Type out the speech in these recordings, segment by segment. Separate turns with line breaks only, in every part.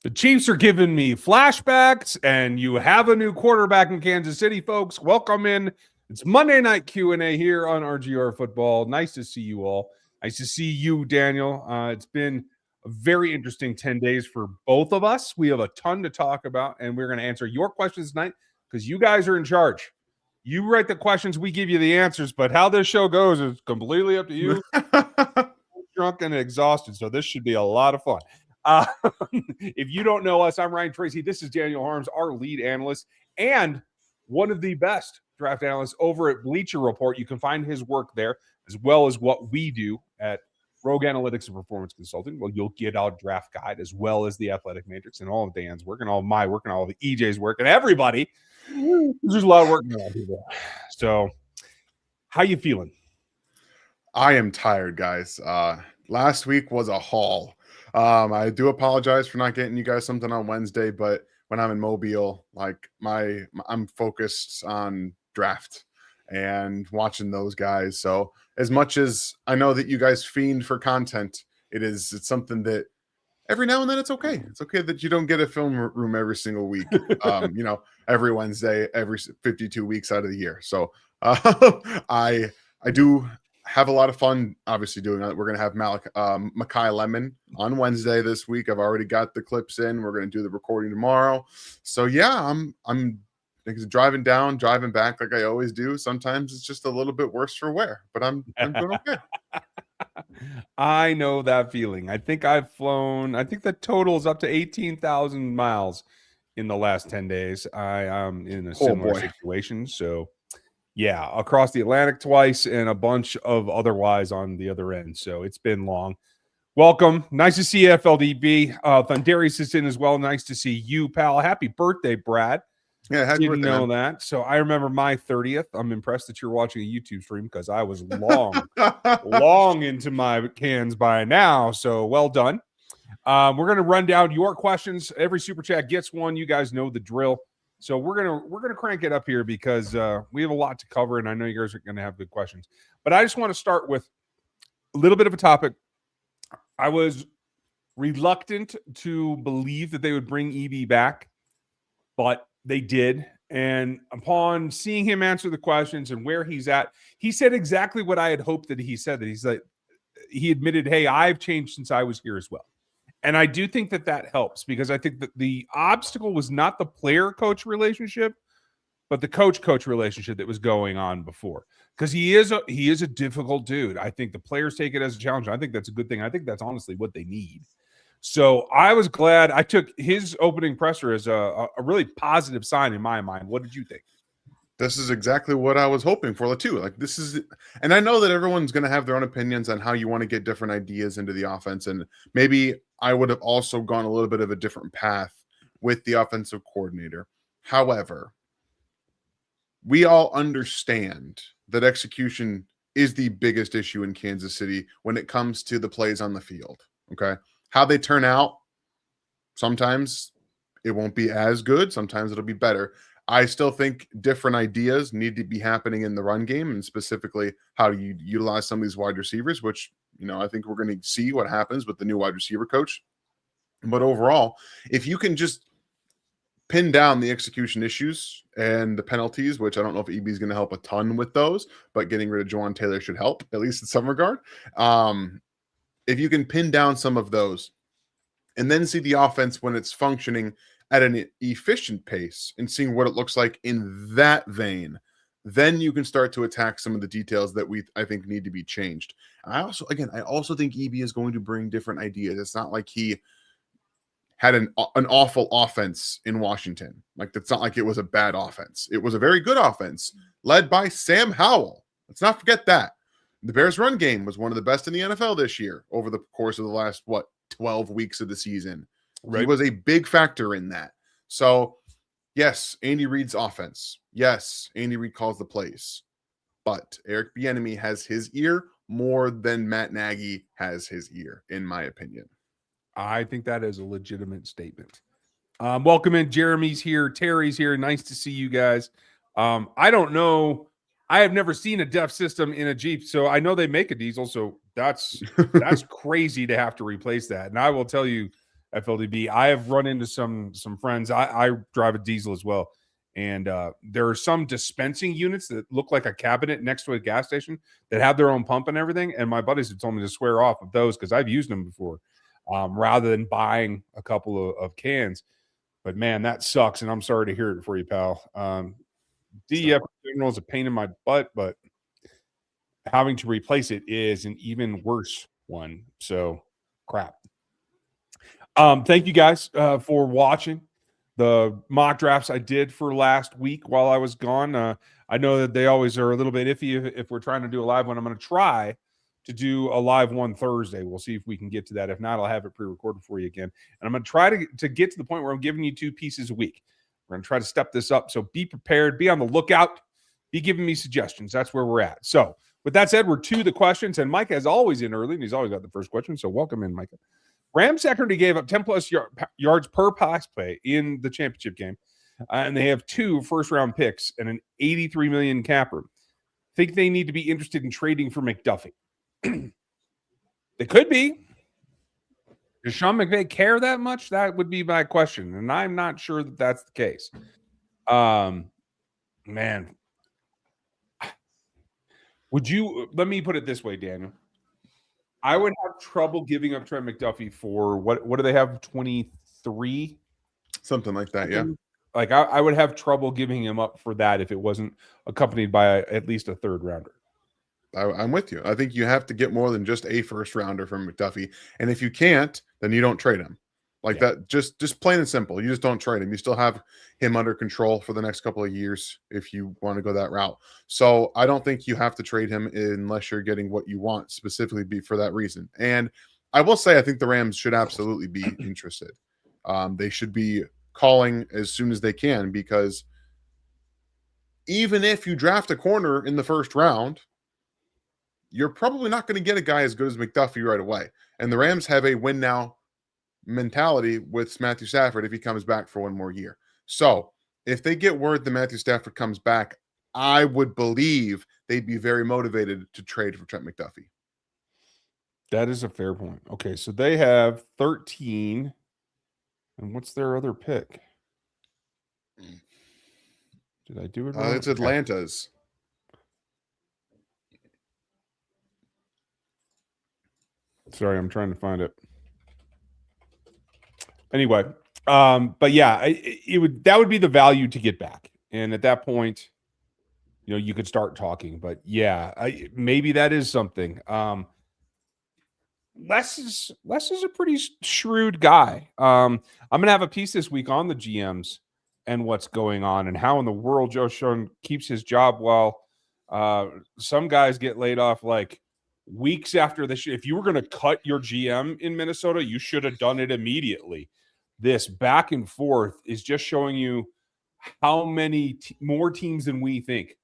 The Chiefs are giving me flashbacks, and you have a new quarterback in Kansas City, folks. Welcome in. It's Monday Night Q&A here on RGR Football. Nice to see you all. Nice to see you, Daniel. It's been a very interesting 10 days for both of us. We have a ton to talk about, and we're going to answer your questions tonight because you guys are in charge. You write the questions, we give you the answers, but how this show goes is completely up to you. Drunk and exhausted, so this should be a lot of fun. If you don't know us, I'm Ryan Tracy. This is Daniel Harms, our lead analyst and one of the best draft analysts over at Bleacher Report. You can find his work there, as well as what we do at Rogue Analytics and Performance Consulting. Well, you'll get our draft guide, as well as the Athletic Matrix and all of Dan's work and all of my work and all of EJ's work and everybody. There's a lot of work going on here. So, how you feeling?
I am tired, guys. Last week was a haul. I do apologize for not getting you guys something on Wednesday, but when I'm in Mobile, like I'm focused on draft and watching those guys. So as much as I know that you guys fiend for content, it's something that every now and then it's okay. It's okay that you don't get a film room every single week. Every Wednesday, every 52 weeks out of the year. So I do have a lot of fun, obviously, doing that. We're going to have Makai Lemon on Wednesday this week. I've already got the clips in. We're going to do the recording tomorrow. So, yeah, I'm driving down, driving back like I always do. Sometimes it's just a little bit worse for wear, but I'm doing okay.
I know that feeling. I think I've flown, the total is up to 18,000 miles in the last 10 days. I am in a similar situation, so... yeah, across the Atlantic twice and a bunch of otherwise on the other end. So it's been long. Welcome. Nice to see you, FLDB. Thundarius is in as well. Nice to see you, pal. Happy birthday, Brad.
Yeah, happy
birthday. Didn't know that. So I remember my 30th. I'm impressed that you're watching a YouTube stream because I was long into my cans by now. So well done. We're going to run down your questions. Every super chat gets one. You guys know the drill. So we're gonna crank it up here because we have a lot to cover, and I know you guys are gonna have good questions. But I just want to start with a little bit of a topic. I was reluctant to believe that they would bring EB back, but they did. And upon seeing him answer the questions and where he's at, he said exactly what I had hoped that he said. That he's like, he admitted, "Hey, I've changed since I was here as well." And I do think that helps because I think that the obstacle was not the player-coach relationship, but the coach-coach relationship that was going on before. Because he is a difficult dude. I think the players take it as a challenge. I think that's a good thing. I think that's honestly what they need. So I was glad I took his opening presser as a really positive sign in my mind. What did you think?
This is exactly what I was hoping for, too. And I know that everyone's going to have their own opinions on how you want to get different ideas into the offense. And maybe I would have also gone a little bit of a different path with the offensive coordinator. However, we all understand that execution is the biggest issue in Kansas City when it comes to the plays on the field. Okay. How they turn out, sometimes it won't be as good. Sometimes it'll be better. I still think different ideas need to be happening in the run game, and specifically how you utilize some of these wide receivers, which, I think we're going to see what happens with the new wide receiver coach. But overall, if you can just pin down the execution issues and the penalties, which I don't know if EB is going to help a ton with those, but getting rid of Juwan Taylor should help, at least in some regard. If you can pin down some of those and then see the offense when it's functioning at an efficient pace and seeing what it looks like in that vein, then you can start to attack some of the details that I think need to be changed. I also think EB is going to bring different ideas. It's not like he had an awful offense in Washington. Like, it's not like it was a bad offense. It was a very good offense led by Sam Howell. Let's not forget that. The Bears' run game was one of the best in the NFL this year over the course of the last, 12 weeks of the season. Right. He was a big factor in that. So, yes, Andy Reid's offense. Yes, Andy Reid calls the plays. But Eric Bieniemy has his ear more than Matt Nagy has his ear, in my opinion.
I think that is a legitimate statement. Welcome in. Jeremy's here. Terry's here. Nice to see you guys. I don't know. I have never seen a DEF system in a Jeep, so I know they make a diesel, so that's crazy to have to replace that. And I will tell you, FLDB. I have run into some friends. I drive a diesel as well. And there are some dispensing units that look like a cabinet next to a gas station that have their own pump and everything. And my buddies have told me to swear off of those because I've used them before, rather than buying a couple of cans. But man, that sucks. And I'm sorry to hear it for you, pal. DEF in general is a pain in my butt, but having to replace it is an even worse one. So crap. Thank you guys for watching the mock drafts I did for last week while I was gone. I know that they always are a little bit iffy if we're trying to do a live one. I'm going to try to do a live one Thursday. We'll see if we can get to that. If not, I'll have it pre-recorded for you again. And I'm going to try to get to the point where I'm giving you 2 pieces a week. We're going to try to step this up. So be prepared. Be on the lookout. Be giving me suggestions. That's where we're at. So with that said, we're to the questions. And Micah is always in early, and he's always got the first question. So welcome in, Micah. Rams secondary gave up 10-plus yards per pass play in the championship game, and they have 2 first-round picks and an $83 million cap room. Think they need to be interested in trading for McDuffie? They could be. Does Sean McVay care that much? That would be my question, and I'm not sure that that's the case. Man, would you? Let me put it this way, Daniel. I would have trouble giving up Trent McDuffie for what do they have? 23?
Something like that, yeah.
Like I would have trouble giving him up for that if it wasn't accompanied by at least a third rounder.
I'm with you. I think you have to get more than just a first rounder from McDuffie. And if you can't, then you don't trade him. Like that, just plain and simple. You just don't trade him. You still have him under control for the next couple of years if you want to go that route. So I don't think you have to trade him unless you're getting what you want, specifically be for that reason. And I will say I think the Rams should absolutely be interested. They should be calling as soon as they can, because even if you draft a corner in the first round, you're probably not going to get a guy as good as McDuffie right away. And the Rams have a win now mentality with Matthew Stafford if he comes back for one more year. So if they get word that Matthew Stafford comes back, I would believe they'd be very motivated to trade for Trent McDuffie.
That is a fair point. Okay, so they have 13. And what's their other pick? Did I do it wrong?
It's Atlanta's.
Sorry, I'm trying to find it. Anyway, but yeah, that would be the value to get back, and at that point, you could start talking. But yeah, maybe that is something. Les is a pretty shrewd guy. I'm gonna have a piece this week on the GMs and what's going on and how in the world Joe Schoen keeps his job while some guys get laid off like weeks after this. If you were going to cut your GM in Minnesota, you should have done it immediately. This back and forth is just showing you how many more teams than we think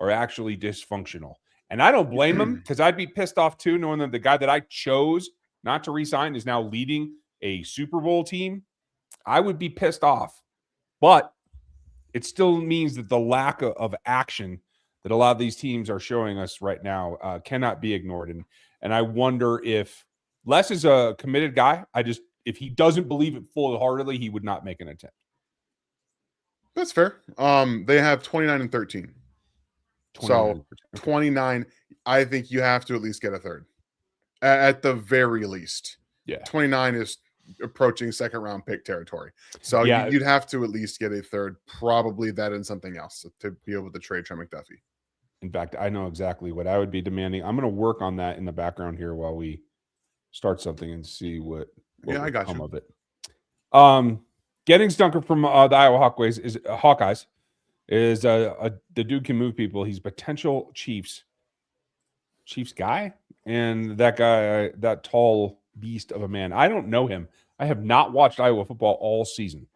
are actually dysfunctional. And I don't blame him, because I'd be pissed off too, knowing that the guy that I chose not to resign is now leading a Super Bowl team. I would be pissed off. But it still means that the lack of action that a lot of these teams are showing us right now cannot be ignored. And I wonder if Les is a committed guy. If he doesn't believe it full-heartedly, he would not make an attempt.
That's fair. They have 29 and 13. 29. So 29, I think you have to at least get a third. At the very least.
Yeah.
29 is approaching second round pick territory. So yeah, you'd have to at least get a third, probably that and something else to be able to trade Trent McDuffie.
In fact, I know exactly what I would be demanding. I'm going to work on that in the background here while we start something and see what
I got
come
you.
of it. Getting Stunker from the Iowa Hawkeyes is the dude can move people. He's potential Chiefs guy, and that guy, that tall beast of a man. I don't know him. I have not watched Iowa football all season.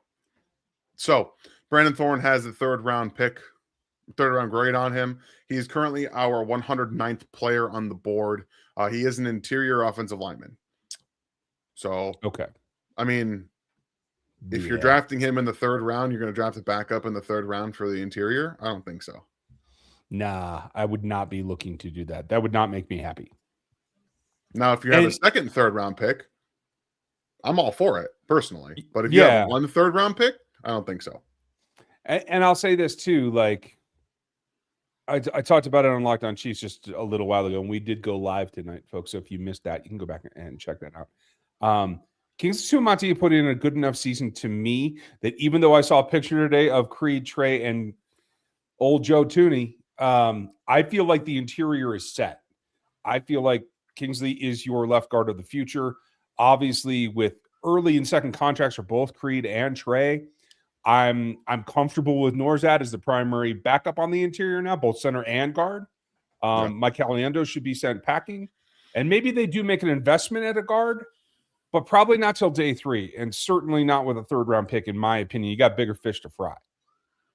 So Brandon Thorne has the third round grade on him. He's currently our 109th player on the board. He is an interior offensive lineman. So,
okay.
I mean, if you're drafting him in the third round, you're going to draft it back up in the third round for the interior? I don't think so.
Nah, I would not be looking to do that. That would not make me happy.
Now, if you have a second, third round pick, I'm all for it. personally. But if you have
Yeah.
one third round pick, I don't think so.
And I'll say this too, like I talked about it on Locked On Chiefs just a little while ago, and we did go live tonight, folks. So if you missed that, you can go back and check that out. Kings Suamati put in a good enough season to me that even though I saw a picture today of Creed, Trey, and old Joe Tooney, I feel like the interior is set. I feel like Kingsley is your left guard of the future. Obviously, with early and second contracts for both Creed and Trey, I'm comfortable with Norzad as the primary backup on the interior now, both center and guard. Mike Caliendo should be sent packing. And maybe they do make an investment at a guard, but probably not till day 3, and certainly not with a third-round pick, in my opinion. You got bigger fish to fry.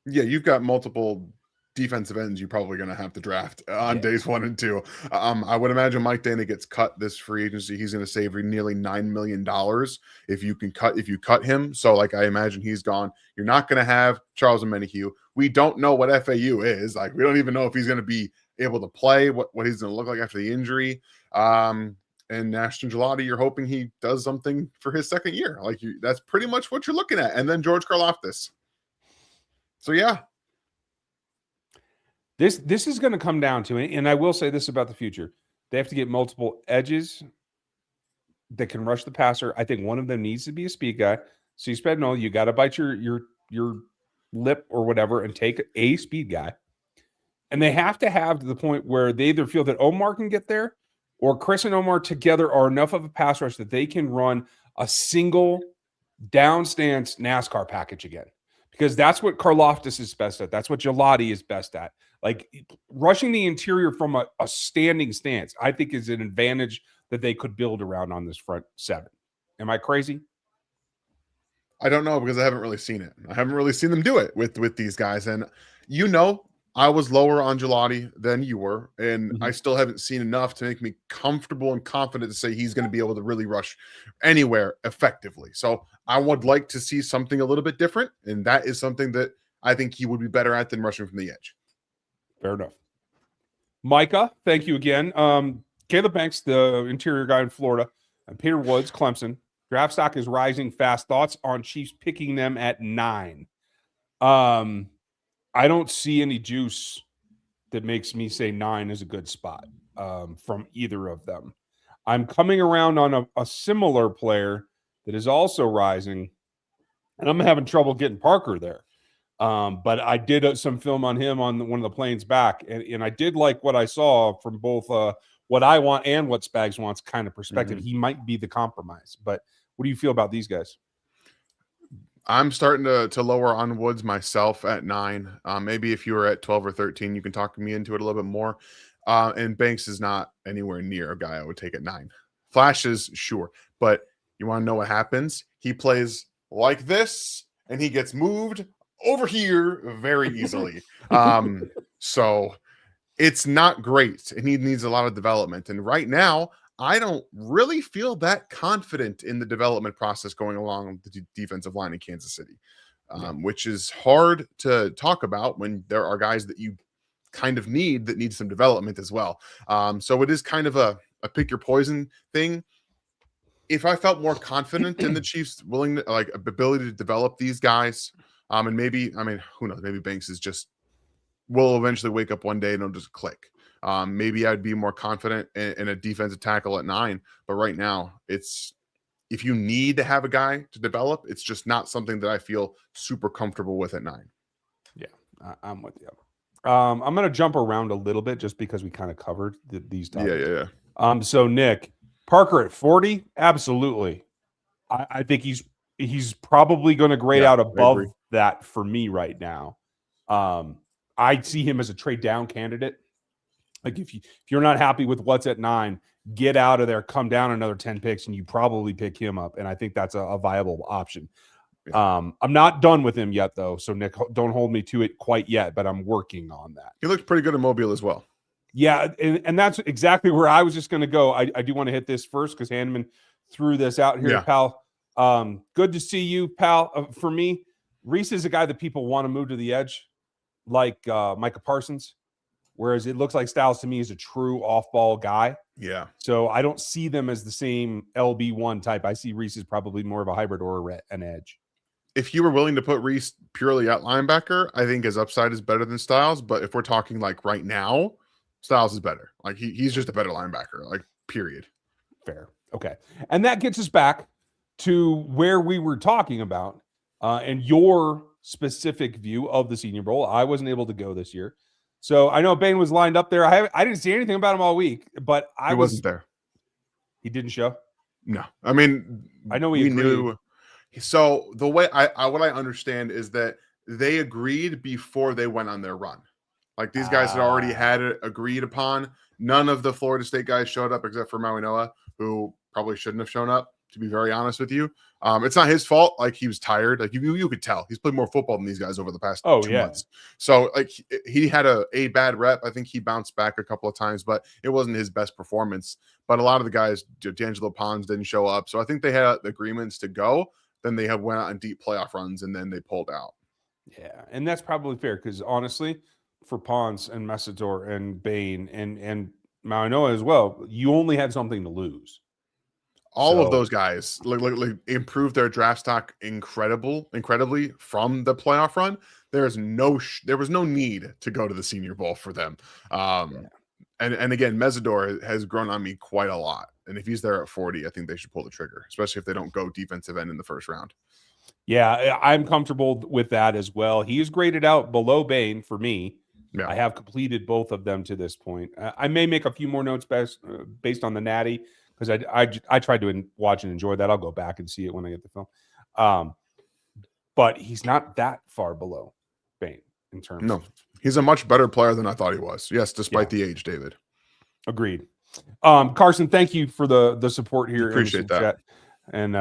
Yeah, you've got multiple defensive ends you're probably going to have to draft on days 1 and 2. I would imagine Mike Dana gets cut this free agency. He's going to save nearly $9 million if you cut him. So like, I imagine he's gone. You're not going to have Charles Omenihu. We don't know what FAU is. Like, we don't even know if he's going to be able to play, what he's going to look like after the injury. And Ashton Gelati, you're hoping he does something for his second year. Like, that's pretty much what you're looking at. And then George Karlaftis. So yeah.
This is going to come down to it, and I will say this about the future. They have to get multiple edges that can rush the passer. I think one of them needs to be a speed guy. So you spread no, you got to bite your lip or whatever and take a speed guy. And they have to have to the point where they either feel that Omar can get there or Chris and Omar together are enough of a pass rush that they can run a single down stance NASCAR package again. Because that's what Karlaftis is best at. That's what Gelati is best at. Like, rushing the interior from a standing stance, I think, is an advantage that they could build around on this front 7. Am I crazy?
I don't know, because I haven't really seen it. I haven't really seen them do it with these guys. And I was lower on Gelati than you were, and I still haven't seen enough to make me comfortable and confident to say he's going to be able to really rush anywhere effectively. So I would like to see something a little bit different, and that is something that I think he would be better at than rushing from the edge.
Fair enough. Micah, thank you again. Caleb Banks, the interior guy in Florida, and Peter Woods, Clemson. Draft stock is rising fast. Thoughts on Chiefs picking them at 9? I don't see any juice that makes me say 9 is a good spot from either of them. I'm coming around on a similar player that is also rising, and I'm having trouble getting Parker there. But I did some film on him on one of the planes back, and I did like what I saw from both what I want and what Spags wants kind of perspective. He might be the compromise. But what do you feel about these guys?
I'm starting to lower on Woods myself at 9. Maybe if you were at 12 or 13, you can talk me into it a little bit more. And Banks is not anywhere near a guy I would take at 9. Flashes, sure. But you want to know what happens? He plays like this, and he gets moved over here very easily. So it's not great, and he needs a lot of development. And right now, I don't really feel that confident in the development process going along the defensive line in Kansas City, which is hard to talk about when there are guys that you kind of need some development as well. So it is kind of a pick your poison thing. If I felt more confident in the Chiefs' ability to develop these guys, and maybe, who knows, maybe Banks will eventually wake up one day and it'll just click. Maybe I'd be more confident in a defensive tackle at 9, but right now if you need to have a guy to develop, it's just not something that I feel super comfortable with at 9.
Yeah, I'm with you. I'm going to jump around a little bit just because we kind of covered these topics.
Yeah.
So Nick, Parker at 40, absolutely. I think he's probably going to grade out above that for me right now. I see him as a trade down candidate. Like, if you're not happy with what's at 9, get out of there, come down another 10 picks, and you probably pick him up. And I think that's a viable option. I'm not done with him yet, though. So, Nick, don't hold me to it quite yet, but I'm working on that.
He looks pretty good in Mobile as well.
Yeah, and that's exactly where I was just going to go. I do want to hit this first because Hanneman threw this out here, pal. Good to see you, pal. For me, Reese is a guy that people want to move to the edge, like Micah Parsons. whereas it looks like Styles to me is a true off-ball guy.
Yeah.
So I don't see them as the same LB1 type. I see Reese as probably more of a hybrid or an edge.
If you were willing to put Reese purely at linebacker, I think his upside is better than Styles. But if we're talking like right now, Styles is better. Like he's just a better linebacker, like period.
Fair. Okay. And that gets us back to where we were talking about and your specific view of the Senior Bowl. I wasn't able to go this year. So I know Bane was lined up there. I didn't see anything about him all week, but
He wasn't there.
He didn't show?
No. I mean,
I know
we knew. So the way what I understand is that they agreed before they went on their run. Like these guys had already had it agreed upon. None of the Florida State guys showed up except for Maui Noah, who probably shouldn't have shown up, to be very honest with you. It's not his fault. Like he was tired. Like you could tell he's played more football than these guys over the past 2 months. So like he had a bad rep. I think he bounced back a couple of times, but it wasn't his best performance. But a lot of the guys, D'Angelo Pons didn't show up. So I think they had agreements to go. Then they went out on deep playoff runs and then they pulled out.
Yeah. And that's probably fair because honestly, for Pons and Messidor and Bane and Maui Noah as well, you only had something to lose.
All of those guys like improved their draft stock incredibly from the playoff run. There was no need to go to the Senior Bowl for them. And again, Messidor has grown on me quite a lot. And if he's there at 40, I think they should pull the trigger, especially if they don't go defensive end in the first round.
Yeah, I'm comfortable with that as well. He is graded out below Bane for me. Yeah. I have completed both of them to this point. I may make a few more notes based on the Natty because I tried to watch and enjoy that. I'll go back and see it when I get the film. But he's not that far below Bane in terms.
No, he's a much better player than I thought he was. Yes, despite the age, David.
Agreed. Carson, thank you for the support here.
Appreciate that.
Chat. And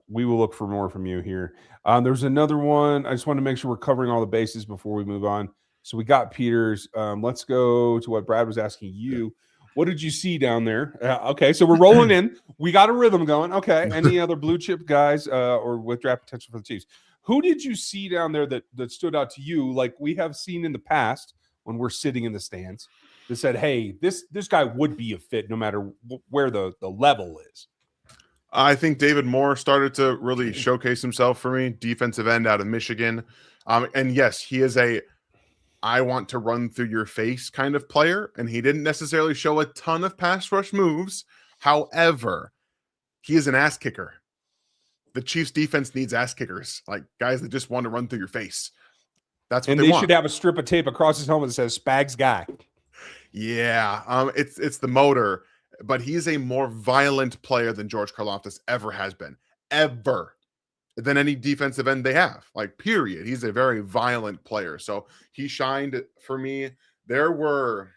we will look for more from you here. There's another one. I just want to make sure we're covering all the bases before we move on. So we got Peters. Let's go to what Brad was asking you. What did you see down there? Okay, so we're rolling in. We got a rhythm going. Okay, any other blue chip guys or with draft potential for the Chiefs? Who did you see down there that stood out to you, like we have seen in the past when we're sitting in the stands, that said, hey, this guy would be a fit no matter where the level is?
I think David Moore started to really showcase himself for me, defensive end out of Michigan. And yes, he is I want to run through your face kind of player, and he didn't necessarily show a ton of pass rush moves. However, he is an ass kicker. The Chiefs defense needs ass kickers, like guys that just want to run through your face. That's what
they want. Should have a strip of tape across his helmet that says Spags guy.
Yeah, it's the motor, but he's a more violent player than George Karlaftis ever has been, than any defensive end they have, like period. He's a very violent player. So he shined for me. There were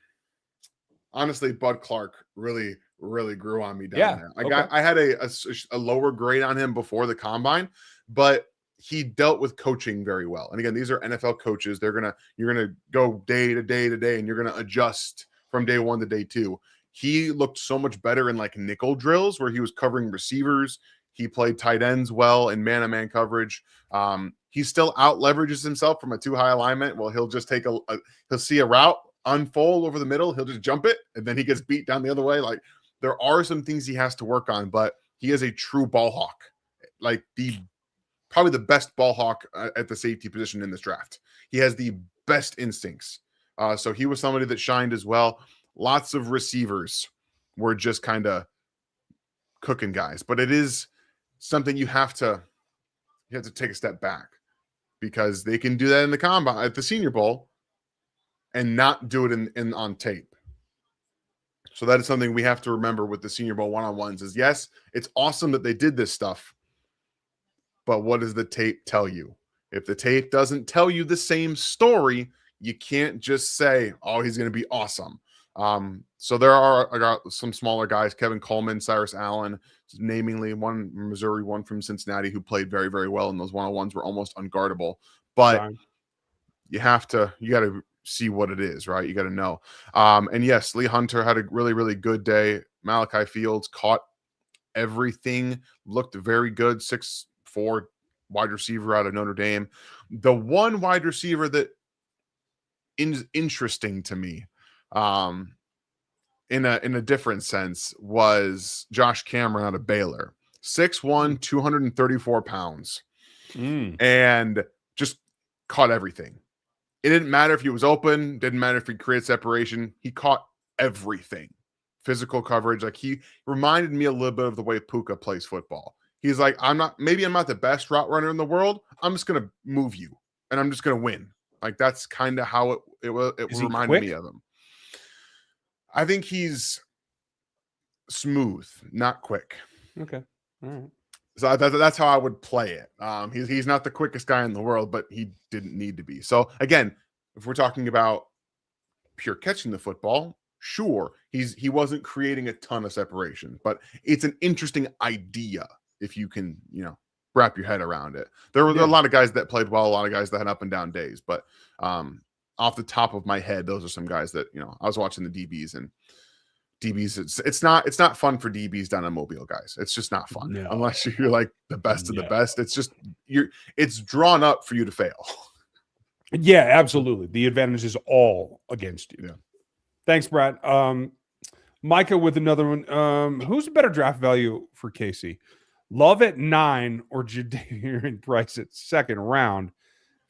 honestly, Bud Clark really grew on me down there. I had a lower grade on him before the combine, but he dealt with coaching very well. And again, these are NFL coaches. You're gonna go day to day to day, and you're gonna adjust from day one to day two. He looked so much better in like nickel drills where he was covering receivers. He played tight ends well in man-to-man coverage. He still out leverages himself from a too high alignment. Well, he'll just take he'll see a route unfold over the middle. He'll just jump it, and then he gets beat down the other way. Like there are some things he has to work on, but he is a true ball hawk, like probably the best ball hawk at the safety position in this draft. He has the best instincts. So he was somebody that shined as well. Lots of receivers were just kind of cooking guys, but it is something you have to take a step back, because they can do that in the combine at the Senior Bowl and not do it in on tape. So that is something we have to remember with the Senior Bowl one-on-ones is, yes, it's awesome that they did this stuff, but what does the tape tell you? If the tape doesn't tell you the same story, you can't just say, oh, he's going to be awesome. So I got some smaller guys, Kevin Coleman, Cyrus Allen, namingly one from Missouri, one from Cincinnati, who played very, very well. And those one-on-ones were almost unguardable, but you got to see what it is, right? You got to know. And yes, Lee Hunter had a really, really good day. Malachi Fields caught everything, looked very good. 6'4" wide receiver out of Notre Dame. The one wide receiver that is interesting to me In a different sense was Josh Cameron out of Baylor. 6'1", 234 pounds. And just caught everything. It didn't matter if he was open, didn't matter if he created separation. He caught everything. Physical coverage. Like, he reminded me a little bit of the way Puka plays football. He's like, I'm not the best route runner in the world. I'm just going to move you and I'm just going to win. Like, that's kind of how it reminded me of him. I think he's smooth, not quick.
Okay. All right.
So that's how I would play it. He's not the quickest guy in the world, but he didn't need to be. So again, if we're talking about pure catching the football, sure, he wasn't creating a ton of separation, but it's an interesting idea if you can, wrap your head around it. There were a lot of guys that played well, a lot of guys that had up and down days, but off the top of my head, those are some guys that, I was watching the DBs, and DBs, it's not fun for DBs down in Mobile, guys. It's just not fun unless you're like the best of the best. It's just it's drawn up for you to fail.
Yeah, absolutely. The advantage is all against you.
Yeah.
Thanks, Brad. Micah with another one. Who's a better draft value for Casey? Love at 9 or Jadeveon Price at second round?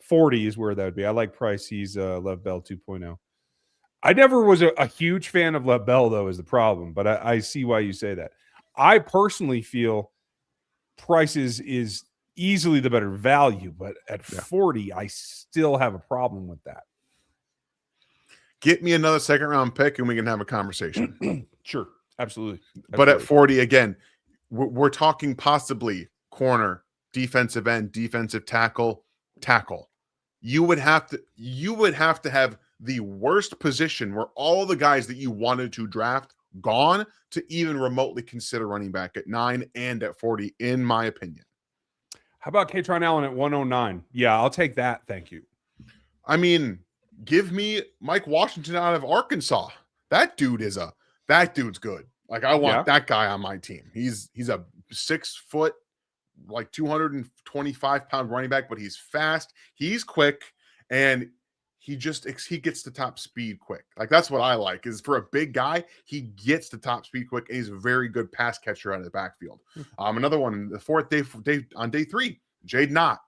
40 is where that would be. I like Price. He's Lev Bell 2.0. I never was a huge fan of Lev Bell, though, is the problem. But I see why you say that. I personally feel Price is easily the better value, but at 40, I still have a problem with that.
Get me another second round pick and we can have a conversation.
Sure. Absolutely.
But at 40, again, we're talking possibly corner, defensive end, defensive tackle. You would have to have the worst position where all the guys that you wanted to draft gone to even remotely consider running back at 9 and at 40, in my opinion.
How about Katron Allen at 109? Yeah, I'll take that. Thank you.
I mean, give me Mike Washington out of Arkansas. That dude's good. Like, I want that guy on my team. He's a 6 foot, like 225-pound running back, but he's fast, he's quick, and he gets to top speed quick. Like, that's what I like, is for a big guy, he gets to top speed quick, and he's a very good pass catcher out of the backfield. Another one, the fourth day on day 3, Jade Knott,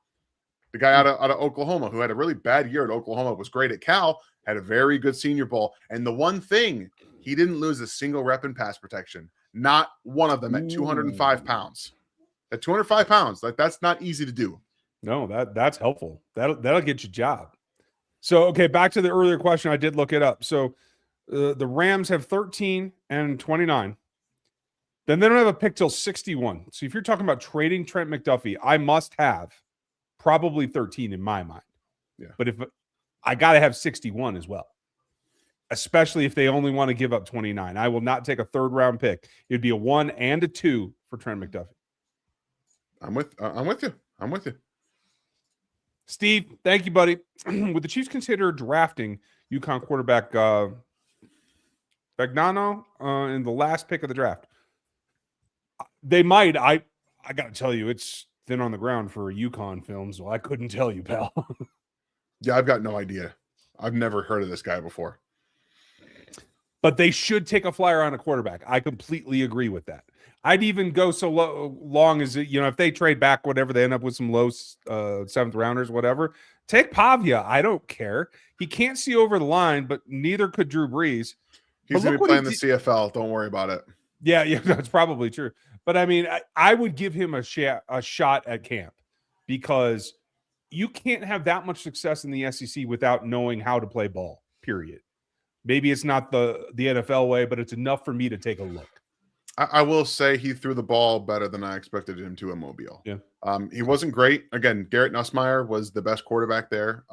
the guy out of Oklahoma, who had a really bad year at Oklahoma, was great at Cal, had a very good Senior Bowl, and the one thing, he didn't lose a single rep in pass protection. Not one of them at 205 pounds. At 205 pounds, like, that's not easy to do.
No, that's helpful. That'll get you a job. So, okay, back to the earlier question. I did look it up. So the Rams have 13 and 29. Then they don't have a pick till 61. So if you're talking about trading Trent McDuffie, I must have probably 13 in my mind.
Yeah.
But if I got to have 61 as well, especially if they only want to give up 29. I will not take a third round pick. It'd be a 1 and a 2 for Trent McDuffie.
I'm with you.
Steve, thank you, buddy. Would the Chiefs consider drafting UConn quarterback Bagnano in the last pick of the draft? They might. I got to tell you, it's thin on the ground for a UConn film, so I couldn't tell you, pal.
Yeah, I've got no idea. I've never heard of this guy before.
But they should take a flyer on a quarterback. I completely agree with that. I'd even go so long as, if they trade back, whatever, they end up with some low 7th rounders, whatever, take Pavia. I don't care. He can't see over the line, but neither could Drew Brees.
He's going to be playing the CFL. Don't worry about it.
Yeah, that's probably true. But I mean, I would give him a shot at camp, because you can't have that much success in the SEC without knowing how to play ball, period. Maybe it's not the NFL way, but it's enough for me to take a look.
I will say he threw the ball better than I expected him to in Mobile.
Yeah.
He wasn't great. Again, Garrett Nussmeier was the best quarterback there,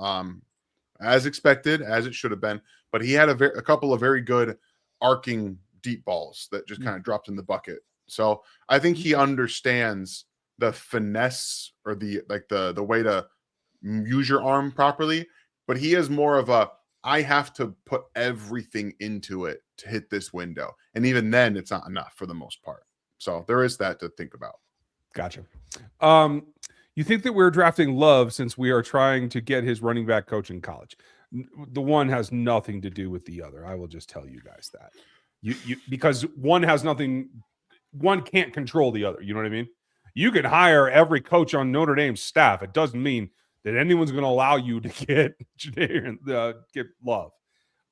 as expected, as it should have been. But he had a couple of very good arcing deep balls that just kind of dropped in the bucket. So I think he understands the finesse, or the way to use your arm properly. But he is more of I have to put everything into it to hit this window. And even then, it's not enough for the most part. So there is that to think about.
Gotcha. You think that we're drafting Love since we are trying to get his running back coach in college? The one has nothing to do with the other. I will just tell you guys that. You because one can't control the other. You know what I mean? You can hire every coach on Notre Dame's staff. It doesn't mean that anyone's going to allow you to get get Love.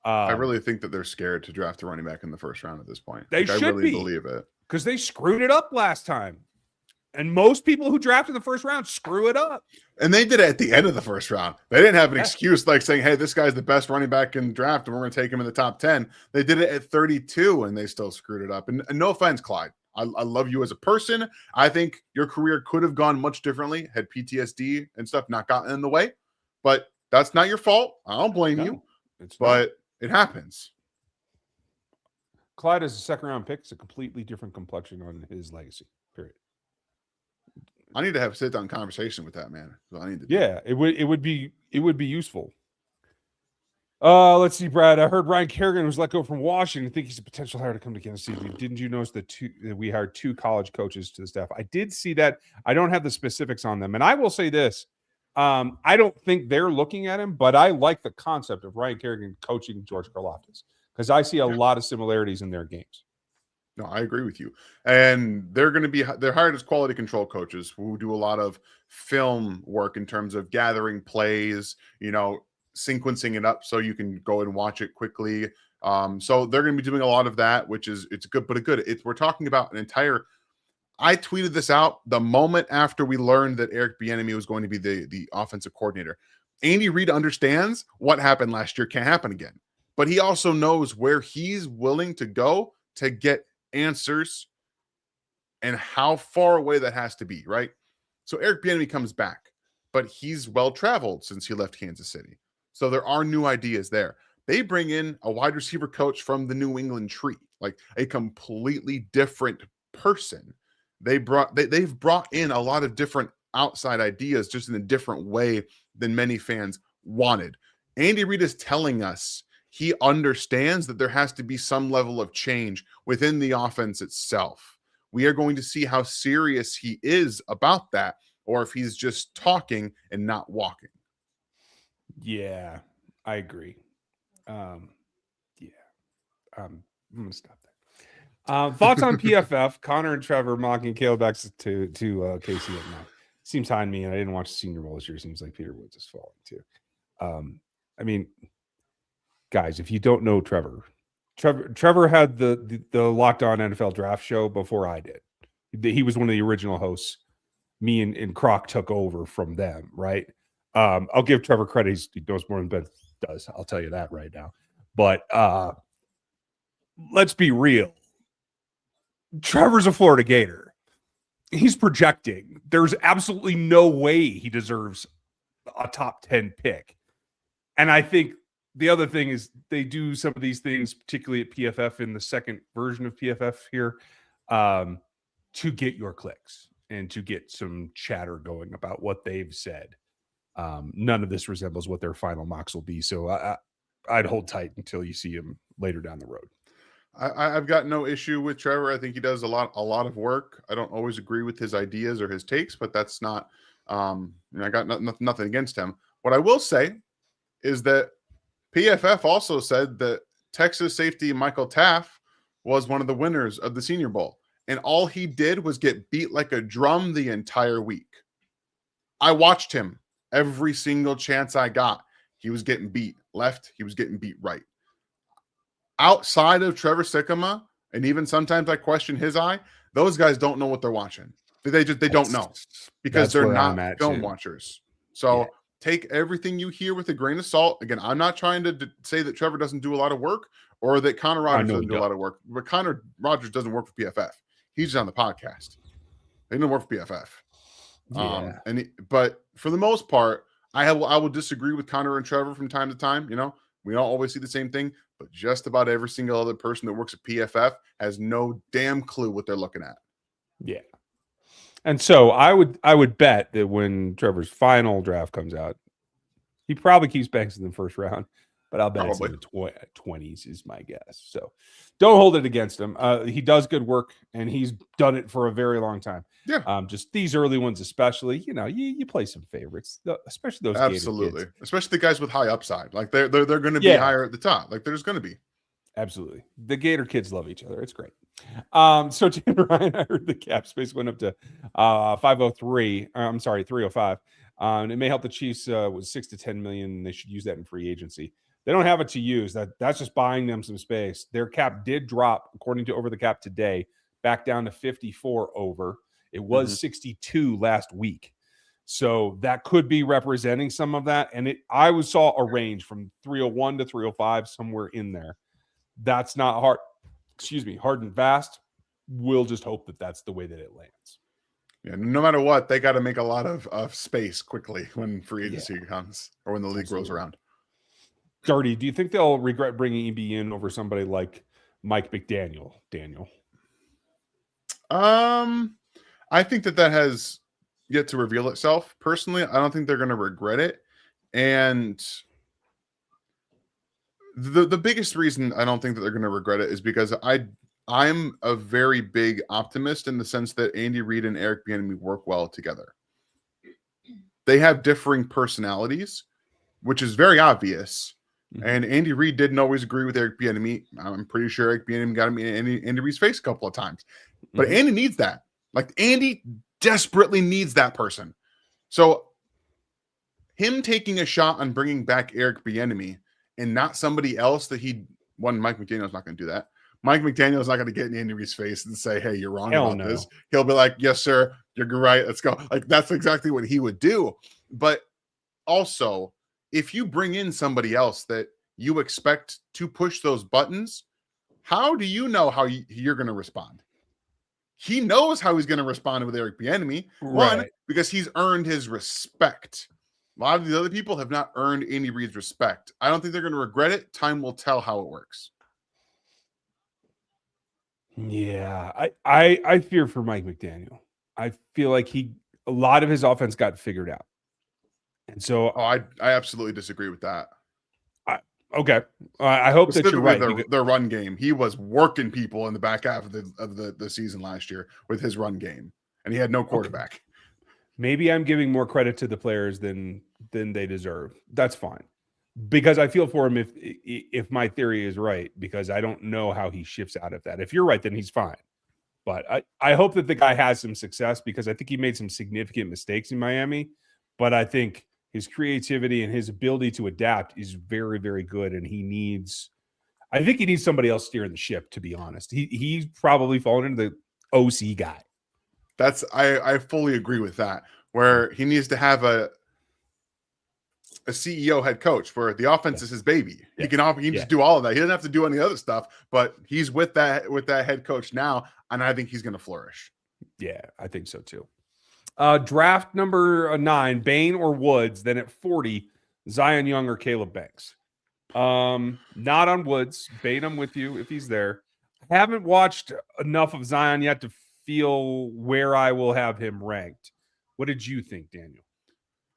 I really think that they're scared to draft a running back in the first round at this point.
They should
I really
be,
believe it,
because they screwed it up last time. And most people who draft in the first round screw it up.
And they did it at the end of the first round. They didn't have an excuse like saying, hey, this guy's the best running back in the draft and we're going to take him in the top 10. They did it at 32 and they still screwed it up. And no offense, Clyde. I love you as a person. I think your career could have gone much differently had PTSD and stuff not gotten in the way. But that's not your fault. I don't blame you. But it happens.
Clyde is a second-round pick. It's a completely different complexion on his legacy, period.
I need to have a sit-down conversation with that man. So I need to
it would be useful. Let's see, Brad. I heard Ryan Kerrigan was let go from Washington. I think he's a potential hire to come to Kansas City. Didn't you notice that we hired 2 college coaches to the staff? I did see that. I don't have the specifics on them. And I will say this. I don't think they're looking at him, but I like the concept of Ryan Kerrigan coaching George Karlaftis because I see a lot of similarities in their games.
No, I agree with you. And they're hired as quality control coaches who do a lot of film work in terms of gathering plays, sequencing it up so you can go and watch it quickly. So they're going to be doing a lot of that, which is, it's good, but we're talking about an entire, I tweeted this out the moment after we learned that Eric Bieniemy was going to be the offensive coordinator. Andy Reid understands what happened last year can't happen again, but he also knows where he's willing to go to get answers and how far away that has to be, right? So Eric Bieniemy comes back, but he's well-traveled since he left Kansas City. So there are new ideas there. They bring in a wide receiver coach from the New England tree, like a completely different person. They've brought in a lot of different outside ideas just in a different way than many fans wanted. Andy Reid is telling us he understands that there has to be some level of change within the offense itself. We are going to see how serious he is about that, or if he's just talking and not walking.
Yeah, I agree. I'm going to stop there. Thoughts on PFF? Connor and Trevor mocking Caleb back to KC at 9. Seems high on me, and I didn't watch the Senior Bowl this year. Seems like Peter Woods is falling too. I mean, guys, if you don't know Trevor had the Locked On NFL Draft show before I did. He was one of the original hosts. Me and Croc took over from them, right? I'll give Trevor credit. He knows more than Ben does. I'll tell you that right now. But let's be real. Trevor's a Florida Gator. He's projecting. There's absolutely no way he deserves a top 10 pick. And I think the other thing is they do some of these things, particularly at PFF in the second version of PFF here, to get your clicks and to get some chatter going about what they've said. None of this resembles what their final mocks will be. So I'd hold tight until you see him later down the road.
I've got no issue with Trevor. I think he does a lot of work. I don't always agree with his ideas or his takes, but that's not, I got nothing against him. What I will say is that PFF also said that Texas safety Michael Taft was one of the winners of the Senior Bowl. And all he did was get beat like a drum the entire week. I watched him every single chance I got. He was getting beat left. He was getting beat right. Outside of Trevor Sikkema, and even sometimes I question his eye, those guys don't know what they're watching. They don't know because they're not film watchers. So take everything you hear with a grain of salt. Again, I'm not trying to say that Trevor doesn't do a lot of work or that Connor Rogers doesn't do a lot of work, but Connor Rogers doesn't work for PFF. He's just on the podcast. He doesn't work for PFF.
Yeah.
But for the most part, I will disagree with Connor and Trevor from time to time. We don't always see the same thing, but just about every single other person that works at PFF has no damn clue what they're looking at.
Yeah. And so I would bet that when Trevor's final draft comes out, he probably keeps Banks in the first round. but I'll bet
Probably.
it's in the 20s is my guess. So don't hold it against him. He does good work, and he's done it for a very long time.
Yeah.
Just these early ones, especially, you play some favorites, especially those Gator
Absolutely.
kids.
Especially the guys with high upside. Like they're going to be
Yeah.
higher at the top. Like there's going to be.
Absolutely. The Gator kids love each other. It's great. So Tim Ryan, I heard the cap space went up to 503. I'm sorry, 305. And it may help the Chiefs with 6 to 10 million. They should use that in free agency. They don't have it to use. That's just buying them some space. Their cap did drop, according to Over the Cap today, back down to 54 over. It was 62 last week. So that could be representing some of that. And I saw a range from 301 to 305, somewhere in there. That's not hard. Hard and fast. We'll just hope that that's the way that it lands.
Yeah, no matter what, they got to make a lot of space quickly when free agency comes or when the league rolls around.
Dirty, do you think they'll regret bringing EB in over somebody like Mike McDaniel, Daniel?
I think that has yet to reveal itself. Personally, I don't think they're going to regret it. And the biggest reason I don't think that they're going to regret it is because I'm a very big optimist in the sense that Andy Reid and Eric Bieniemy work well together. They have differing personalities, which is very obvious. Mm-hmm. And Andy Reid didn't always agree with Eric Bieniemy. I'm pretty sure Eric Bieniemy got him in Andy Reid's face a couple of times. But Andy needs that. Like Andy desperately needs that person. So him taking a shot on bringing back Eric Bieniemy and not somebody else that Mike McDaniel's not going to do that. Mike McDaniel's not going to get in Andy Reid's face and say, hey, you're wrong about this. He'll be like, yes, sir, you're right. Let's go. Like, that's exactly what he would do. But also, if you bring in somebody else that you expect to push those buttons, how do you know how you're going to respond? He knows how he's going to respond with Eric Bieniemy. Right. One, because he's earned his respect. A lot of the other people have not earned Andy Reid's respect. I don't think they're going to regret it. Time will tell how it works.
Yeah, I fear for Mike McDaniel. I feel like a lot of his offense got figured out. And so
I absolutely disagree with that.
Okay. I hope that you're right.
Their run game. He was working people in the back half of the season last year with his run game, and he had no quarterback. Okay.
Maybe I'm giving more credit to the players than they deserve. That's fine, because I feel for him if my theory is right, because I don't know how he shifts out of that. If you're right, then he's fine. But I hope that the guy has some success, because I think he made some significant mistakes in Miami, but I think his creativity and his ability to adapt is very, very good. And I think he needs somebody else steering the ship, to be honest. He's probably fallen into the OC guy.
I fully agree with that, where he needs to have a CEO head coach where the offense is his baby. Yeah. He can just do all of that. He doesn't have to do any other stuff, but he's with that head coach now. And I think he's going to flourish.
Yeah, I think so too. Draft number 9, Bain or Woods. Then at 40, Zion Young or Caleb Banks. Not on Woods. Bain, I'm with you if he's there. I haven't watched enough of Zion yet to feel where I will have him ranked. What did you think, Daniel?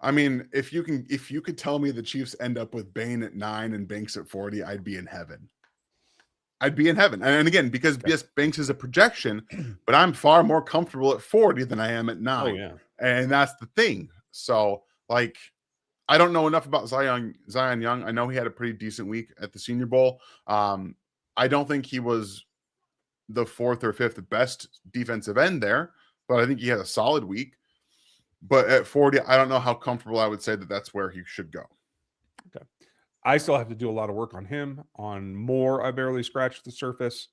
I mean, if you could tell me the Chiefs end up with Bain at 9 and Banks at 40, I'd be in heaven. And again, because yes, Banks is a projection, but I'm far more comfortable at 40 than I am at 9.
Oh, yeah.
And that's the thing. So, like, I don't know enough about Zion Young. I know he had a pretty decent week at the Senior Bowl. I don't think he was the 4th or 5th best defensive end there, but I think he had a solid week. But at 40, I don't know how comfortable I would say that that's where he should go.
Okay. I still have to do a lot of work on him. On Moore, I barely scratched the surface.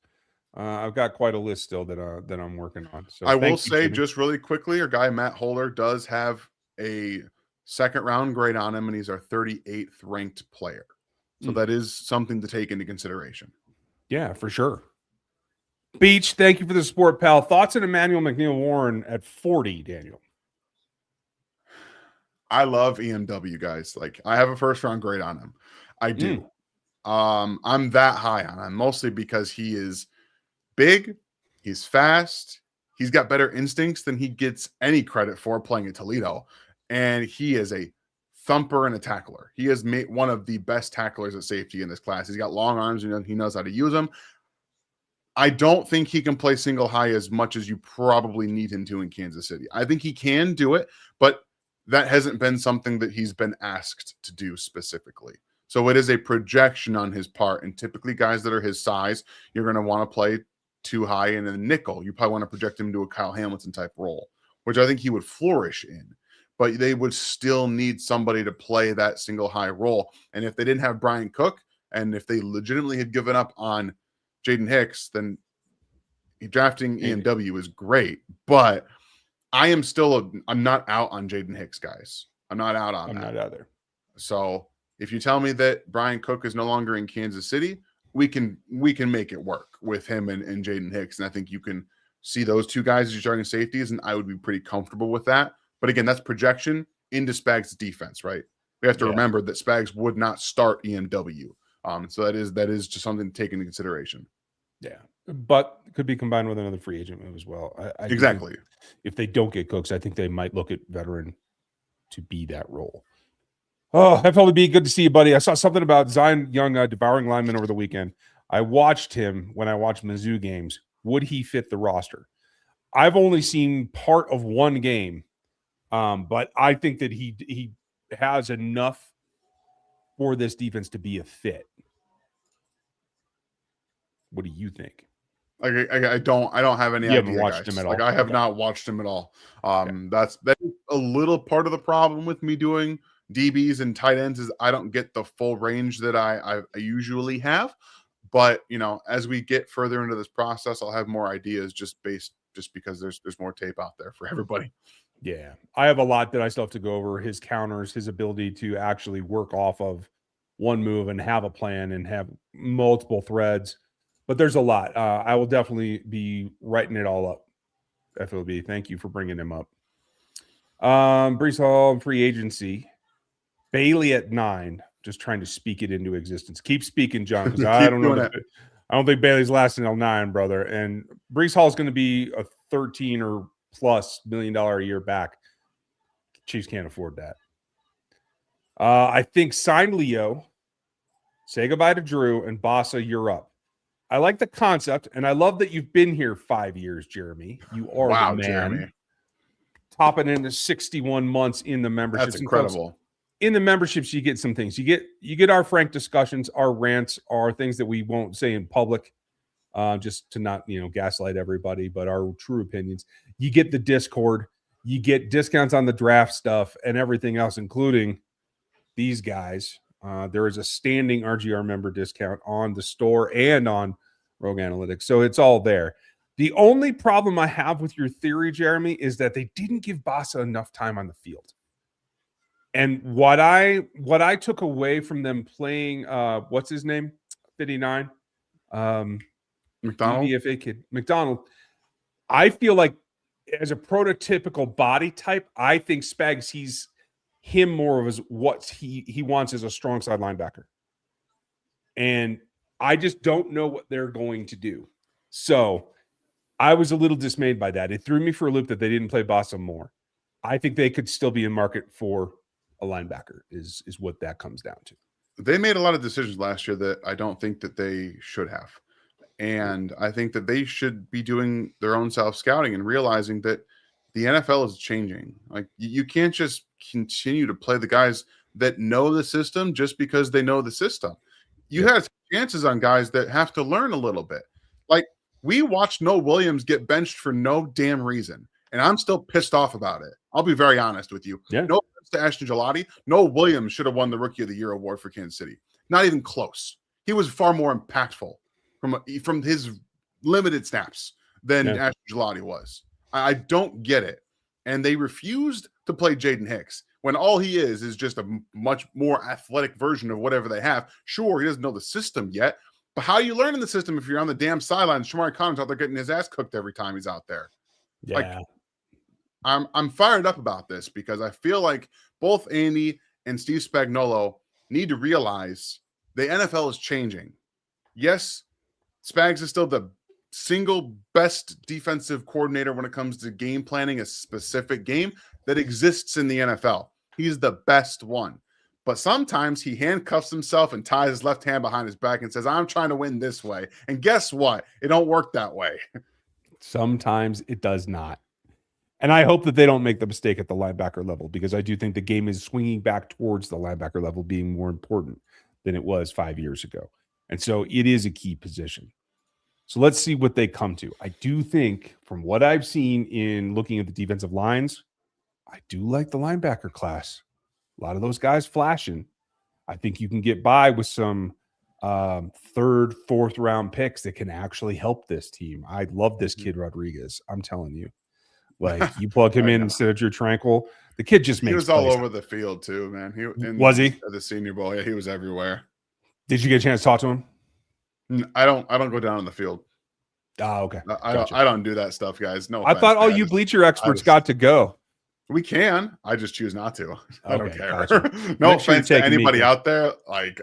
I've got quite a list still that I'm working on. So
I will say, just really quickly, our guy Matt Holder does have a 2nd round grade on him, and he's our 38th ranked player. So that is something to take into consideration.
Yeah, for sure. Beach, thank you for the support, pal. Thoughts on Emmanuel McNeil-Warren at 40, Daniel?
I love EMW, guys. Like, I have a 1st round grade on him. I do. I'm that high on him, mostly because he is big, he's fast, he's got better instincts than he gets any credit for playing at Toledo, and he is a thumper and a tackler. He is one of the best tacklers at safety in this class. He's got long arms, and he knows how to use them. I don't think he can play single high as much as you probably need him to in Kansas City. I think he can do it, but that hasn't been something that he's been asked to do specifically. So it is a projection on his part. And typically guys that are his size, you're going to want to play too high in a nickel. You probably want to project him to a Kyle Hamilton type role, which I think he would flourish in. But they would still need somebody to play that single high role. And if they didn't have Brian Cook, and if they legitimately had given up on Jaden Hicks, then drafting ENW is great. But I'm not out on Jaden Hicks, guys. I'm not out on that.
I'm not either.
So if you tell me that Brian Cook is no longer in Kansas City, we can make it work with him and Jaden Hicks. And I think you can see those two guys as your starting safeties, and I would be pretty comfortable with that. But again, that's projection into Spags' defense, right? We have to remember that Spags would not start EMW. So that is just something to take into consideration.
Yeah, but could be combined with another free agent move as well.
Exactly.
If they don't get Cooks, I think they might look at veteran to be that role. Oh, FLB, good to see you, buddy. I saw something about Zion Young devouring lineman over the weekend. I watched him when I watched Mizzou games. Would he fit the roster? I've only seen part of one game, but I think that he has enough for this defense to be a fit. What do you think?
I don't have any
idea. You haven't watched
guys.
him at all.
I have not watched him at all. That's a little part of the problem with me doing DBs and tight ends is I don't get the full range that I usually have. But as we get further into this process, I'll have more ideas just because there's more tape out there for everybody.
Yeah, I have a lot that I still have to go over. His counters, his ability to actually work off of one move and have a plan and have multiple threads. But there's a lot. I will definitely be writing it all up. FLB, thank you for bringing him up. Brees Hall, free agency. Bailey at 9. Just trying to speak it into existence. Keep speaking, John, because I don't know. I don't think Bailey's lasting till 9, brother. And Brees Hall is going to be a 13 or plus $1 million a year back. Chiefs can't afford that. I think sign Leo, say goodbye to Drew, and Bossa, you're up. I like the concept, and I love that you've been here 5 years, Jeremy. You are the man.
Jeremy.
Topping into 61 months in the membership.
That's incredible.
In the memberships, you get some things. You get our frank discussions, our rants, our things that we won't say in public, just to not gaslight everybody, but our true opinions. You get the Discord. You get discounts on the draft stuff and everything else, including these guys. There is a standing RGR member discount on the store and on Rogue Analytics. So it's all there. The only problem I have with your theory, Jeremy, is that they didn't give Bossa enough time on the field. And what I took away from them playing, what's his name? 59?
McDonald?
DFA kid. McDonald. I feel like as a prototypical body type, I think Spags sees him more of as what he wants as a strong side linebacker. And I just don't know what they're going to do. So I was a little dismayed by that. It threw me for a loop that they didn't play Bossa more. I think they could still be in market for a linebacker is what that comes down to.
They made a lot of decisions last year that I don't think that they should have. And I think that they should be doing their own self-scouting and realizing that the NFL is changing. Like you can't just continue to play the guys that know the system just because they know the system. You have chances on guys that have to learn a little bit. Like we watched Noah Williams get benched for no damn reason. And I'm still pissed off about it. I'll be very honest with you.
Yeah.
No offense to Ashton Gelati. Noah Williams should have won the Rookie of the Year award for Kansas City. Not even close. He was far more impactful from his limited snaps than Ashton Gelati was. I don't get it. And they refused to play Jaden Hicks when all he is just a much more athletic version of whatever they have. Sure, he doesn't know the system yet, but how are you learning the system if you're on the damn sideline? Shamari Connor's out there getting his ass cooked every time he's out there.
Yeah.
Like, I'm fired up about this because I feel like both Andy and Steve Spagnuolo need to realize the NFL is changing. Yes, Spags is still the single best defensive coordinator when it comes to game planning a specific game that exists in the NFL. He's the best one. But sometimes he handcuffs himself and ties his left hand behind his back and says, I'm trying to win this way. And guess what? It don't work that way.
Sometimes it does not. And I hope that they don't make the mistake at the linebacker level, because I do think the game is swinging back towards the linebacker level being more important than it was 5 years ago. And so it is a key position. So let's see what they come to. I do think, from what I've seen in looking at the defensive lines, I do like the linebacker class. A lot of those guys flashing. I think you can get by with some third, fourth round picks that can actually help this team. I love this kid Rodriguez. I'm telling you. Like, you plug him in instead of Drew Tranquil, the kid just makes
He was
plays.
all over the field too, man.
Was he?
At the Senior Bowl? Yeah, he was everywhere.
Did you get a chance to talk to him?
I don't go down on the field.
Oh, okay.
I don't do that stuff, guys. No,
I thought all you bleacher experts got to go.
We can. I just choose not to. I don't care.
Gotcha.
No offense to anybody out there. Like,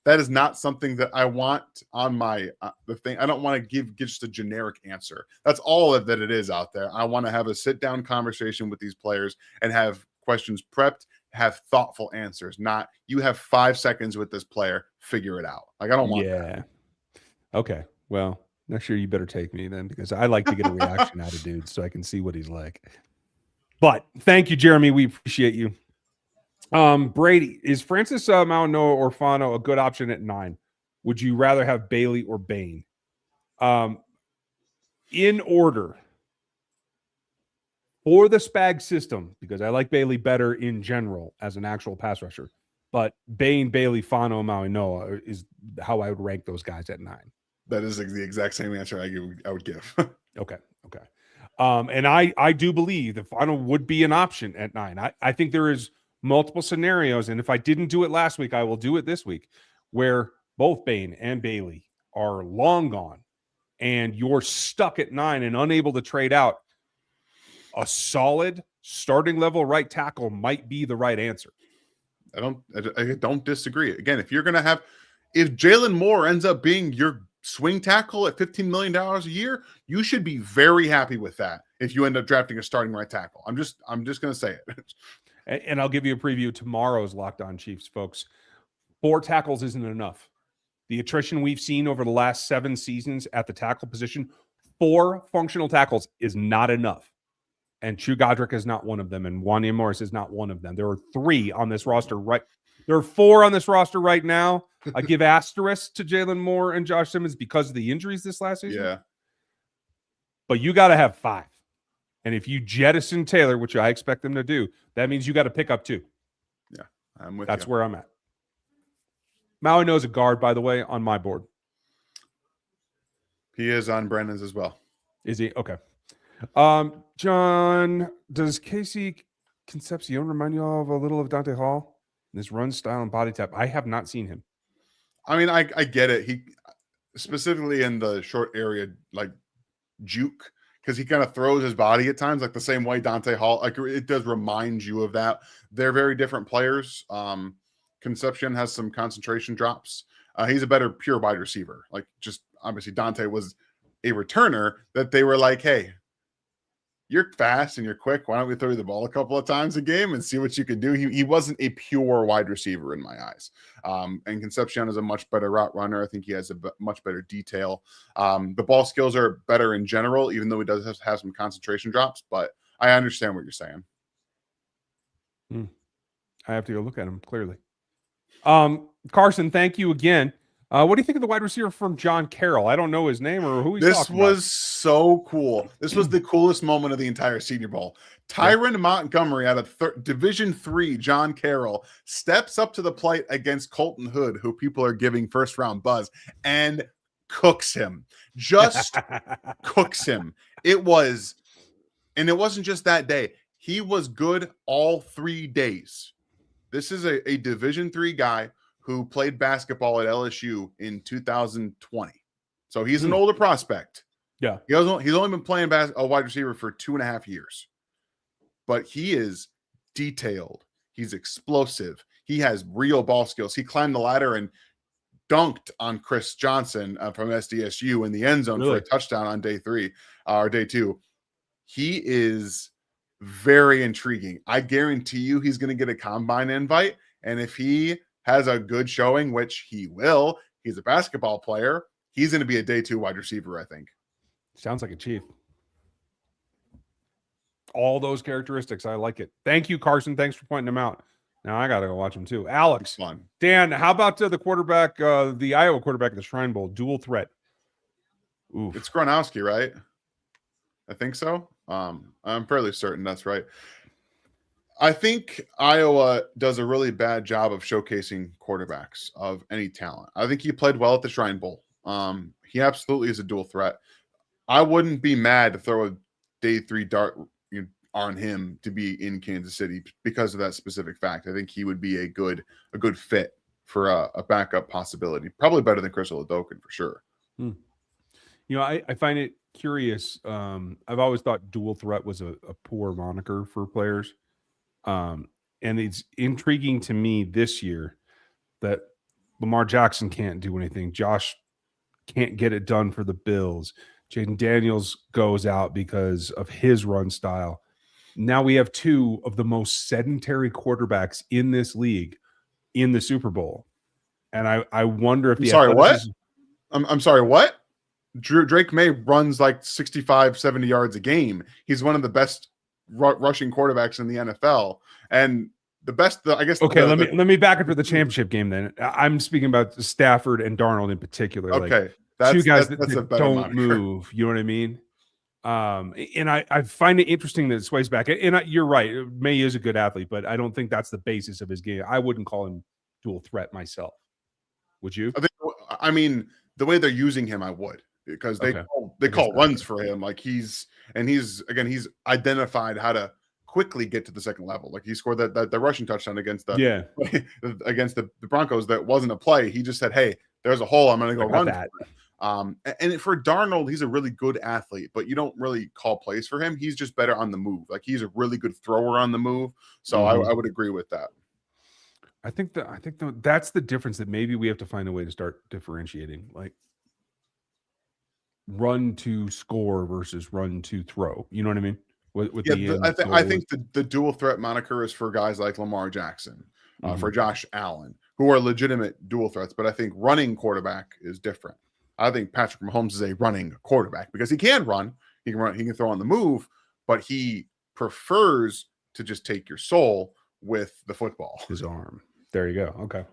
that is not something that I want on my the thing. I don't want to give just a generic answer. That's all that it is out there. I want to have a sit down conversation with these players and have questions prepped, have thoughtful answers. Not, you have 5 seconds with this player, figure it out. Like, I don't want that.
Okay. Well, next year you better take me then, because I like to get a reaction out of dudes so I can see what he's like. But thank you, Jeremy. We appreciate you. Brady, is Francis Mauanoa or Fano a good option at 9? Would you rather have Bailey or Bain? In order for the SPAG system, because I like Bailey better in general as an actual pass rusher, but Bain, Bailey, Fano, Mauanoa is how I would rank those guys at 9.
That is the exact same answer I would give.
Okay. And I do believe that Fano would be an option at 9. I think there is multiple scenarios, and if I didn't do it last week, I will do it this week, where both Bain and Bailey are long gone, and you're stuck at 9 and unable to trade out. A solid starting level right tackle might be the right answer.
I don't disagree. Again, if Jalen Moore ends up being your swing tackle at $15 million a year, you should be very happy with that if you end up drafting a starting right tackle. I'm just going to say it.
And I'll give you a preview of tomorrow's Locked On Chiefs, folks. 4 tackles isn't enough. The attrition we've seen over the last 7 seasons at the tackle position, 4 functional tackles is not enough. And Chu Godric is not one of them, and Wanya Morris is not one of them. There are 3 on this roster There are 4 on this roster right now. I give asterisks to Jalen Moore and Josh Simmons because of the injuries this last season.
Yeah.
But you got to have 5. And if you jettison Taylor, which I expect them to do, that means you got to pick up 2.
Yeah, I'm with
That's
you.
where I'm at. Maui knows a guard, by the way, on my board.
He is on Brandon's as well.
Is he? Okay. John, does Casey Concepcion remind you of a little of Dante Hall? This run style and body type. I have not seen him.
I mean, I get it. He specifically in the short area, like juke, because he kind of throws his body at times, like the same way Dante Hall. Like, it does remind you of that. They're very different players. Concepcion has some concentration drops. He's a better pure wide receiver. Like, just obviously Dante was a returner that they were like, hey, you're fast and you're quick. Why don't we throw you the ball a couple of times a game and see what you can do? He wasn't a pure wide receiver in my eyes. And Concepcion is a much better route runner. I think he has a much better detail. The ball skills are better in general, even though he does have some concentration drops. But I understand what you're saying.
I have to go look at him, clearly. Carson, thank you again. What do you think of the wide receiver from John Carroll? I don't know his name or who he's talking about.
This was so cool. This was the coolest moment of the entire Senior Bowl. Tyron Montgomery out of Division III, John Carroll, steps up to the plate against Colton Hood, who people are giving first-round buzz, and cooks him. Just cooks him. It wasn't just that day. He was good all 3 days. This is a Division III guy who played basketball at LSU in 2020. So he's an older prospect.
Yeah.
He's only been playing a wide receiver for 2.5 years. But he is detailed. He's explosive. He has real ball skills. He climbed the ladder and dunked on Chris Johnson from SDSU in the end zone for a touchdown on day 3 or day 2. He is very intriguing. I guarantee you he's going to get a combine invite. And if he has a good showing, which he will, he's a basketball player, he's going to be a day 2 wide receiver, I think.
Sounds like a Chief. All those characteristics. I like it. Thank you, Carson. Thanks for pointing them out. Now I got to go watch them too. Alex,
Fun.
Dan, how about the quarterback, the Iowa quarterback of the Shrine Bowl, dual threat?
Oof. It's Gronowski, right? I think so. I'm fairly certain that's right. I think Iowa does a really bad job of showcasing quarterbacks of any talent. I think he played well at the Shrine Bowl. He absolutely is a dual threat. I wouldn't be mad to throw a day 3 dart on him to be in Kansas City because of that specific fact. I think he would be a good fit for a backup possibility. Probably better than Chris Oladokin for sure.
I find it curious. I've always thought dual threat was a poor moniker for players. And it's intriguing to me this year that Lamar Jackson can't do anything. Josh can't get it done for the Bills. Jaden Daniels goes out because of his run style. Now we have 2 of the most sedentary quarterbacks in this league in the Super Bowl. And I wonder if
I'm sorry, what? I'm sorry, what? Drake May runs like 65, 70 yards a game. He's one of the best rushing quarterbacks in the NFL. And the best, I guess.
Okay, let me back up to the championship game then. I'm speaking about Stafford and Darnold in particular.
Okay.
Like, that's 2 guys that don't moniker. Move. You know what I mean? And I find it interesting that it sways back. And you're right. May is a good athlete, but I don't think that's the basis of his game. I wouldn't call him dual threat myself. Would you?
I mean, the way they're using him, I would, because they call runs for him. Like he's identified how to quickly get to the second level. Like he scored that rushing touchdown against the Broncos. That wasn't a play. He just said, "Hey, there's a hole. I'm going to go run that." And for Darnold, he's a really good athlete, but you don't really call plays for him. He's just better on the move. Like he's a really good thrower on the move. So I would agree with that.
I think that's the difference, that maybe we have to find a way to start differentiating, like run to score versus run to throw. You know what I mean?
I think the dual threat moniker is for guys like Lamar Jackson, for Josh Allen, who are legitimate dual threats. But I think running quarterback is different. I think Patrick Mahomes is a running quarterback because he can run, he can throw on the move, but he prefers to just take your soul with the football.
His arm. There you go. Okay.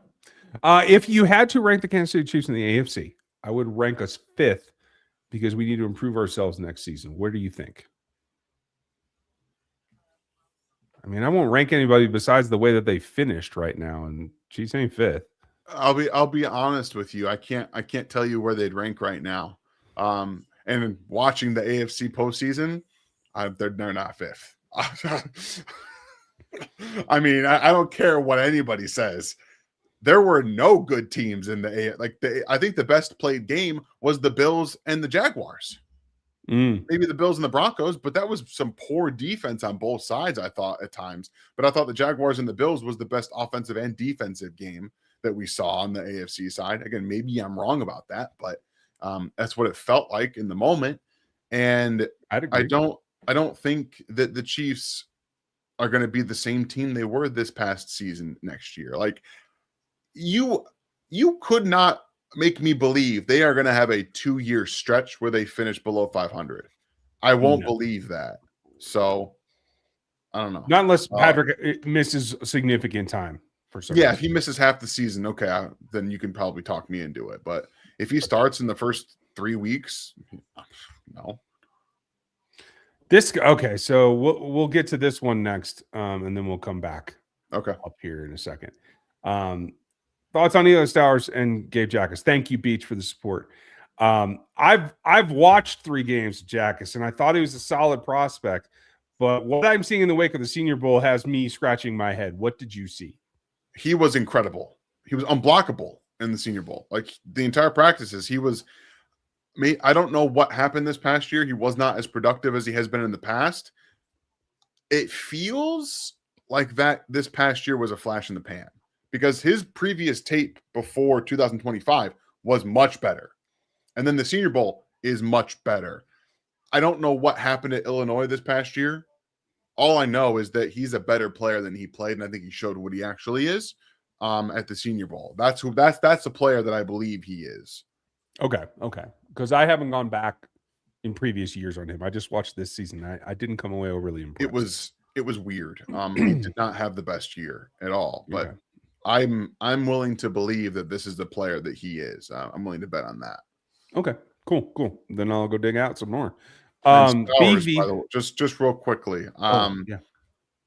If you had to rank the Kansas City Chiefs in the AFC, I would rank us 5th because we need to improve ourselves next season. Where do you think? I mean, I won't rank anybody besides the way that they finished right now, and Chiefs ain't 5th.
I'll be honest with you. I can't tell you where they'd rank right now. And watching the AFC postseason, they're not 5th. I mean, I don't care what anybody says. There were no good teams in I think the best played game was the Bills and the Jaguars. Maybe the Bills and the Broncos, but that was some poor defense on both sides, I thought, at times. But I thought the Jaguars and the Bills was the best offensive and defensive game that we saw on the AFC side. Again, maybe I'm wrong about that, but that's what it felt like in the moment. And I don't think that the Chiefs are going to be the same team they were this past season next year. Like you could not make me believe they are going to have a 2-year stretch where they finish below 500. I won't believe that. So I don't know.
Not unless Patrick misses significant time for some reason.
If he misses half the season, okay, then you can probably talk me into it. But if he starts in the first 3 weeks, no.
So we'll get to this one next, and then we'll come back.
Okay,
up here in a second. Thoughts on Eli Stowers and Gabe Jackas? Thank you, Beach, for the support. I've watched 3 games of Jackas, and I thought he was a solid prospect. But what I'm seeing in the wake of the Senior Bowl has me scratching my head. What did you see?
He was incredible. He was unblockable in the Senior Bowl. Like the entire practices, he was. I don't know what happened this past year. He was not as productive as he has been in the past. It feels like that this past year was a flash in the pan because his previous tape before 2025 was much better. And then the Senior Bowl is much better. I don't know what happened at Illinois this past year. All I know is that he's a better player than he played, and I think he showed what he actually is at the Senior Bowl. That's the player that I believe he is.
Okay. Because I haven't gone back in previous years on him. I just watched this season. I didn't come away overly impressed.
It was weird. He did not have the best year at all, but
Okay.
I'm willing to believe that this is the player that he is. I'm willing to bet on that.
Okay. Cool. Then I'll go dig out some more.
And Stowers,
BV.
by the way, just real quickly.
Yeah.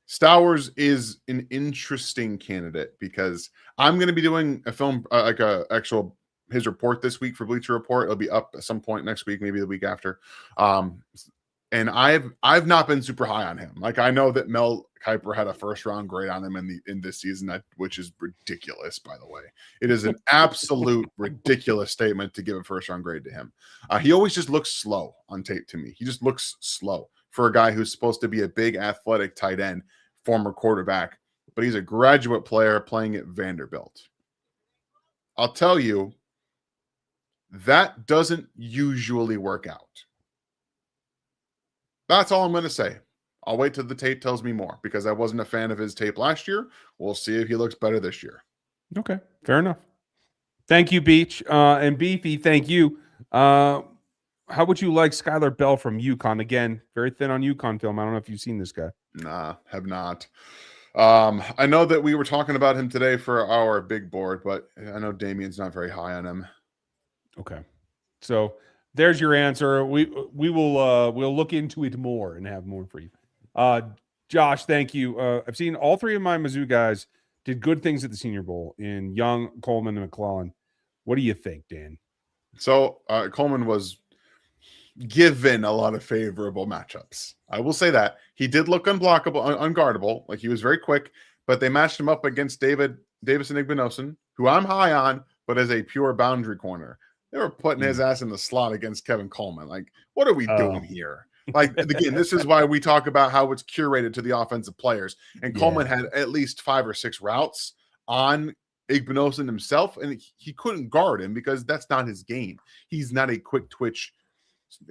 Stowers is an interesting candidate because I'm going to be doing a film, like a actual his report this week for Bleacher Report. It'll be up at some point next week, maybe the week after. And I've not been super high on him. Like I know that Mel Kiper had a first round grade on him in this season, which is ridiculous, by the way. It is an absolute ridiculous statement to give a first round grade to him. He always just looks slow on tape to me. He just looks slow for a guy who's supposed to be a big athletic tight end, former quarterback, but he's a graduate player playing at Vanderbilt. I'll tell you, that doesn't usually work out. That's all I'm going to say. I'll wait till the tape tells me more because I wasn't a fan of his tape last year. We'll see if he looks better this year.
Okay. Fair enough. Thank you, Beach. And Beefy, thank you. How would you like Skylar Bell from UConn? Again, very thin on UConn film. I don't know if you've seen this guy.
Nah, have not. I know that we were talking about him today for our big board, but I know Damien's not very high on him.
Okay. So there's your answer. We'll look into it more and have more for you. Josh, thank you. I've seen all three of my Mizzou guys did good things at the Senior Bowl in Young, Coleman, and McClellan. What do you think, Dan?
So Coleman was given a lot of favorable matchups. I will say that he did look unblockable, unguardable. Like he was very quick, but they matched him up against Davison Igbinosun, who I'm high on, but as a pure boundary corner. They were putting his ass in the slot against Kevin Coleman. Like, what are we doing here? Like, again, this is why we talk about how it's curated to the offensive players. And Coleman had at least 5 or 6 routes on Igbinosun himself, and he couldn't guard him because that's not his game. He's not a quick twitch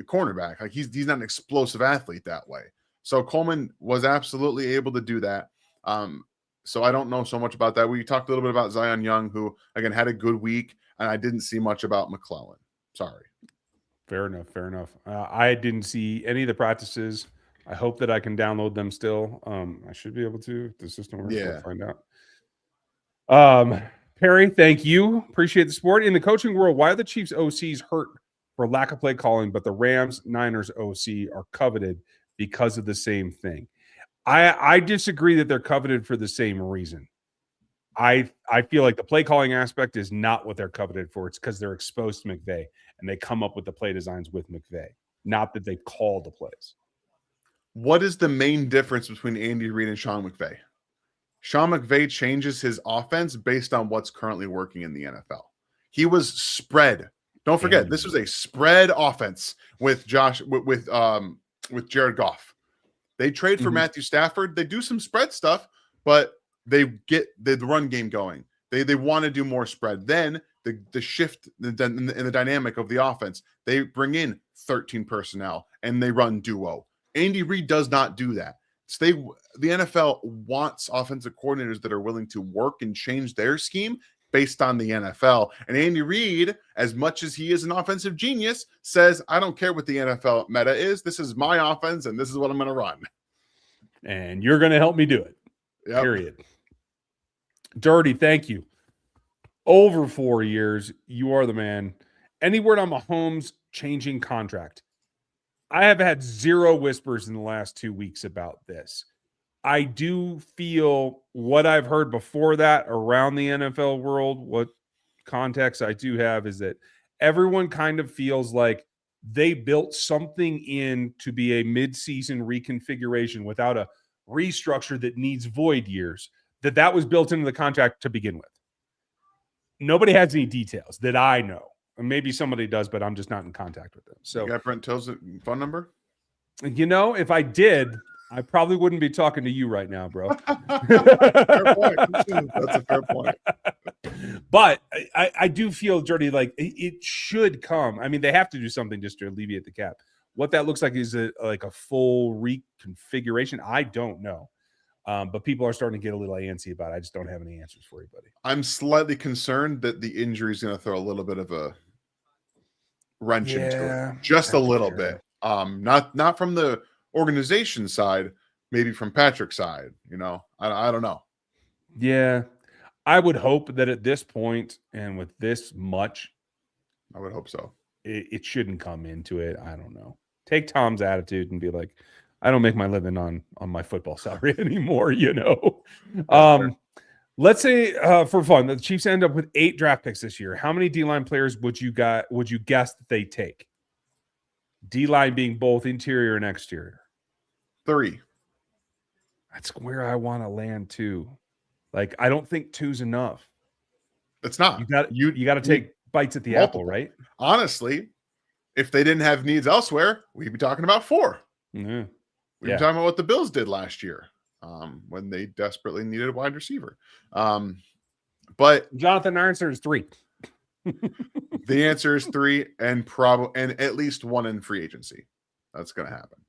cornerback. Like, he's not an explosive athlete that way. So Coleman was absolutely able to do that. So I don't know so much about that. We talked a little bit about Zion Young, who, again, had a good week, and I didn't see much about McClellan. Sorry.
Fair enough. I didn't see any of the practices. I hope that I can download them still. I should be able to if the system works.
Yeah.
We'll find out. Perry, thank you. Appreciate the support. In the coaching world, why are the Chiefs OCs hurt for lack of play calling, but the Rams Niners OC are coveted because of the same thing? I disagree that they're coveted for the same reason. I feel like the play calling aspect is not what they're coveted for. It's because they're exposed to McVay and they come up with the play designs with McVay, not that they call the plays.
What is the main difference between Andy Reid and Sean McVay? Sean McVay changes his offense based on what's currently working in the NFL. He was spread. Don't forget, this was a spread offense with with Jared Goff. They trade for Matthew Stafford. They do some spread stuff, but they get the run game going. They want to do more spread. Then the shift in the dynamic of the offense, they bring in 13 personnel and they run duo. Andy Reid does not do that. So the NFL wants offensive coordinators that are willing to work and change their scheme based on the NFL. And Andy Reid, as much as he is an offensive genius, says, I don't care what the NFL meta is. This is my offense, and this is what I'm going to run.
And you're going to help me do it. Yep. Period. Dirty, thank you. Over 4 years, you are the man. Any word on Mahomes changing contract? I have had zero whispers in the last 2 weeks about this. I do feel what I've heard before that around the NFL world, what context I do have is that everyone kind of feels like they built something in to be a mid-season reconfiguration without a restructure that needs void years, that was built into the contract to begin with. Nobody has any details that I know. Maybe somebody does, but I'm just not in contact with them. So,
you got Brent Till's phone number?
You know, if I did, I probably wouldn't be talking to you right now, bro.
Fair point. That's a fair point.
But I do feel, Jordy, like it should come. I mean, they have to do something just to alleviate the cap. What that looks like is like a full reconfiguration. I don't know. But people are starting to get a little antsy about it. I just don't have any answers for you, buddy.
I'm slightly concerned that the injury is going to throw a little bit of a wrench into it, just a little bit. Not from the organization side, maybe from Patrick's side. I don't know.
Yeah, I would hope that at this point and with this much,
I would hope so.
It shouldn't come into it. I don't know. Take Tom's attitude and be like, I don't make my living on my football salary anymore, Let's say for fun, the Chiefs end up with 8 draft picks this year. How many D-line players would you guess that they take? D-line being both interior and exterior.
3.
That's where I want to land too. Like, I don't think 2's enough.
It's not.
You got to take bites at the apple, right?
Honestly, if they didn't have needs elsewhere, we'd be talking about 4.
Mm-hmm.
We'd be talking about what the Bills did last year when they desperately needed a wide receiver. But
Jonathan answer is 3.
The answer is 3, and at least 1 in free agency. That's going to happen.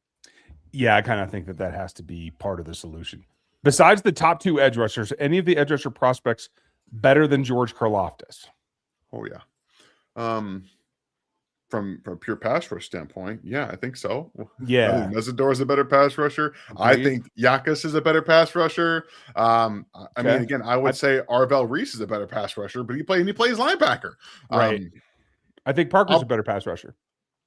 Yeah, I kind of think that has to be part of the solution. Besides the top 2 edge rushers, any of the edge rusher prospects better than George Karlaftis?
Oh yeah. From a pure pass rush standpoint, yeah, I think so.
Yeah,
I think Mesidor is a better pass rusher. I think Yakas is a better pass rusher. I mean, again, I would say Arvell Reese is a better pass rusher, but he plays linebacker.
Right. I think Parker's a better pass rusher.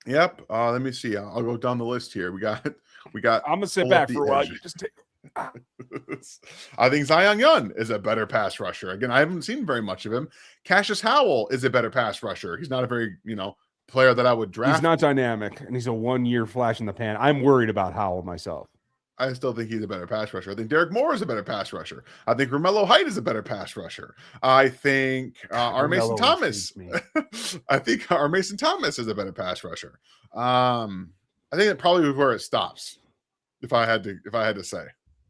Yep. Let me see. I'll go down the list here. We got.
I'm gonna sit back for a while. You just take.
I think Zion Young is a better pass rusher. Again, I haven't seen very much of him. Cassius Howell is a better pass rusher. He's not a very, player that I would draft.
He's not dynamic, and he's a 1-year flash in the pan. I'm worried about Howell myself.
I still think he's a better pass rusher. I think Derek Moore is a better pass rusher. I think Romello Height is a better pass rusher. I think our Mason Thomas. I think our Mason Thomas is a better pass rusher. I think that probably was where it stops. If I had to say.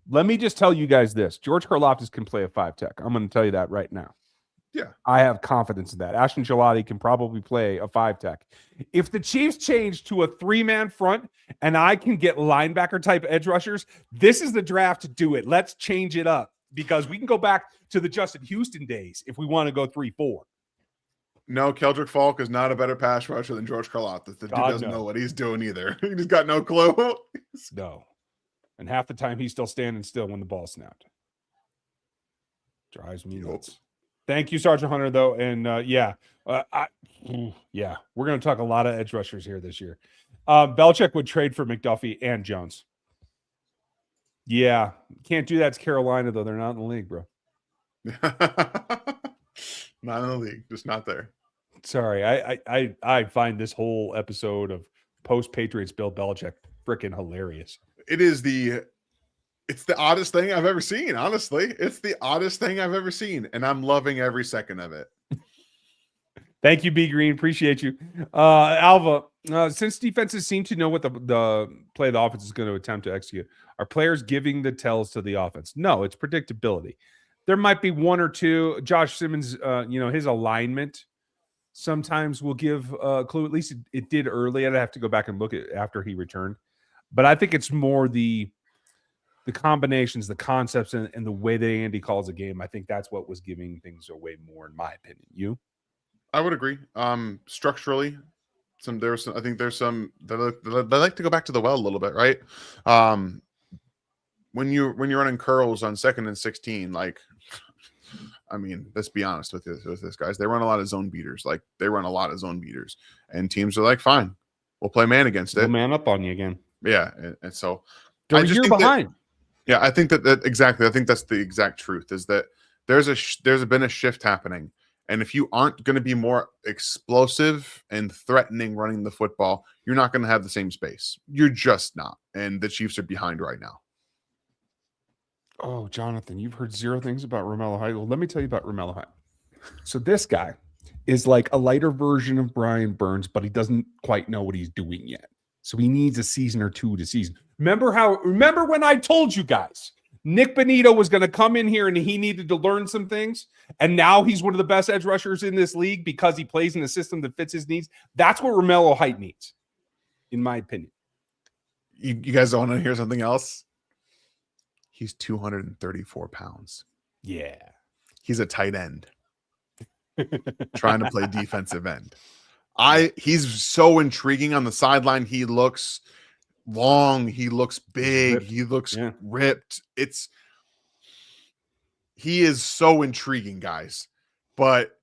Let me just tell you guys this: George Karlaftis can play a 5 tech. I'm going to tell you that right now.
Yeah,
I have confidence in that. Ashton Gelati can probably play a 5 tech. If the Chiefs change to a 3-man front and I can get linebacker type edge rushers, this is the draft to do it. Let's change it up because we can go back to the Justin Houston days if we want to go 3-4.
No, Keldrick Falk is not a better pass rusher than George Karlaftis. The dude doesn't know what he's doing either. He just got no clue.
No. And half the time he's still standing still when the ball snapped. Drives me nuts. Thank you, Sergeant Hunter, though. And we're going to talk a lot of edge rushers here this year. Belichick would trade for McDuffie and Jones. Yeah. Can't do that to Carolina, though. They're not in the league, bro.
Not in the league. Just not there.
Sorry. I find this whole episode of post-Patriots Bill Belichick freaking hilarious.
It's the oddest thing I've ever seen, honestly. It's the oddest thing I've ever seen, and I'm loving every second of it.
Thank you, B Green. Appreciate you. Alva, since defenses seem to know what the play the offense is going to attempt to execute, are players giving the tells to the offense? No, it's predictability. There might be 1 or 2. Josh Simmons, his alignment sometimes will give a clue. At least it did early. I'd have to go back and look at after he returned. But I think it's more the combinations, the concepts, and the way that Andy calls a game. I think that's what was giving things away more, in my opinion. You?
I would agree. Structurally, I think there's some they like to go back to the well a little bit, right? When you're running curls on 2nd and 16, like, I mean, let's be honest with this, guys. They run a lot of zone beaters. And teams are like, fine, we'll play man against it.
We'll man up on you again.
Yeah, and so
they're a year behind.
I think that exactly. I think that's the exact truth. Is that there's been a shift happening, and if you aren't going to be more explosive and threatening running the football, you're not going to have the same space. You're just not, and the Chiefs are behind right now.
Oh, Jonathan, you've heard 0 things about Romello Height. Well, let me tell you about Romello Height. So this guy is like a lighter version of Brian Burns, but he doesn't quite know what he's doing yet. So he needs a season or 2 to season. Remember when I told you guys Nick Bonito was going to come in here and he needed to learn some things, and now he's one of the best edge rushers in this league because he plays in a system that fits his needs? That's what Romello Height needs, in my opinion.
You guys want to hear something else? He's 234 pounds.
Yeah.
He's a tight end trying to play defensive end. He's so intriguing on the sideline. He looks long. He looks big. He looks ripped. He is so intriguing, guys. But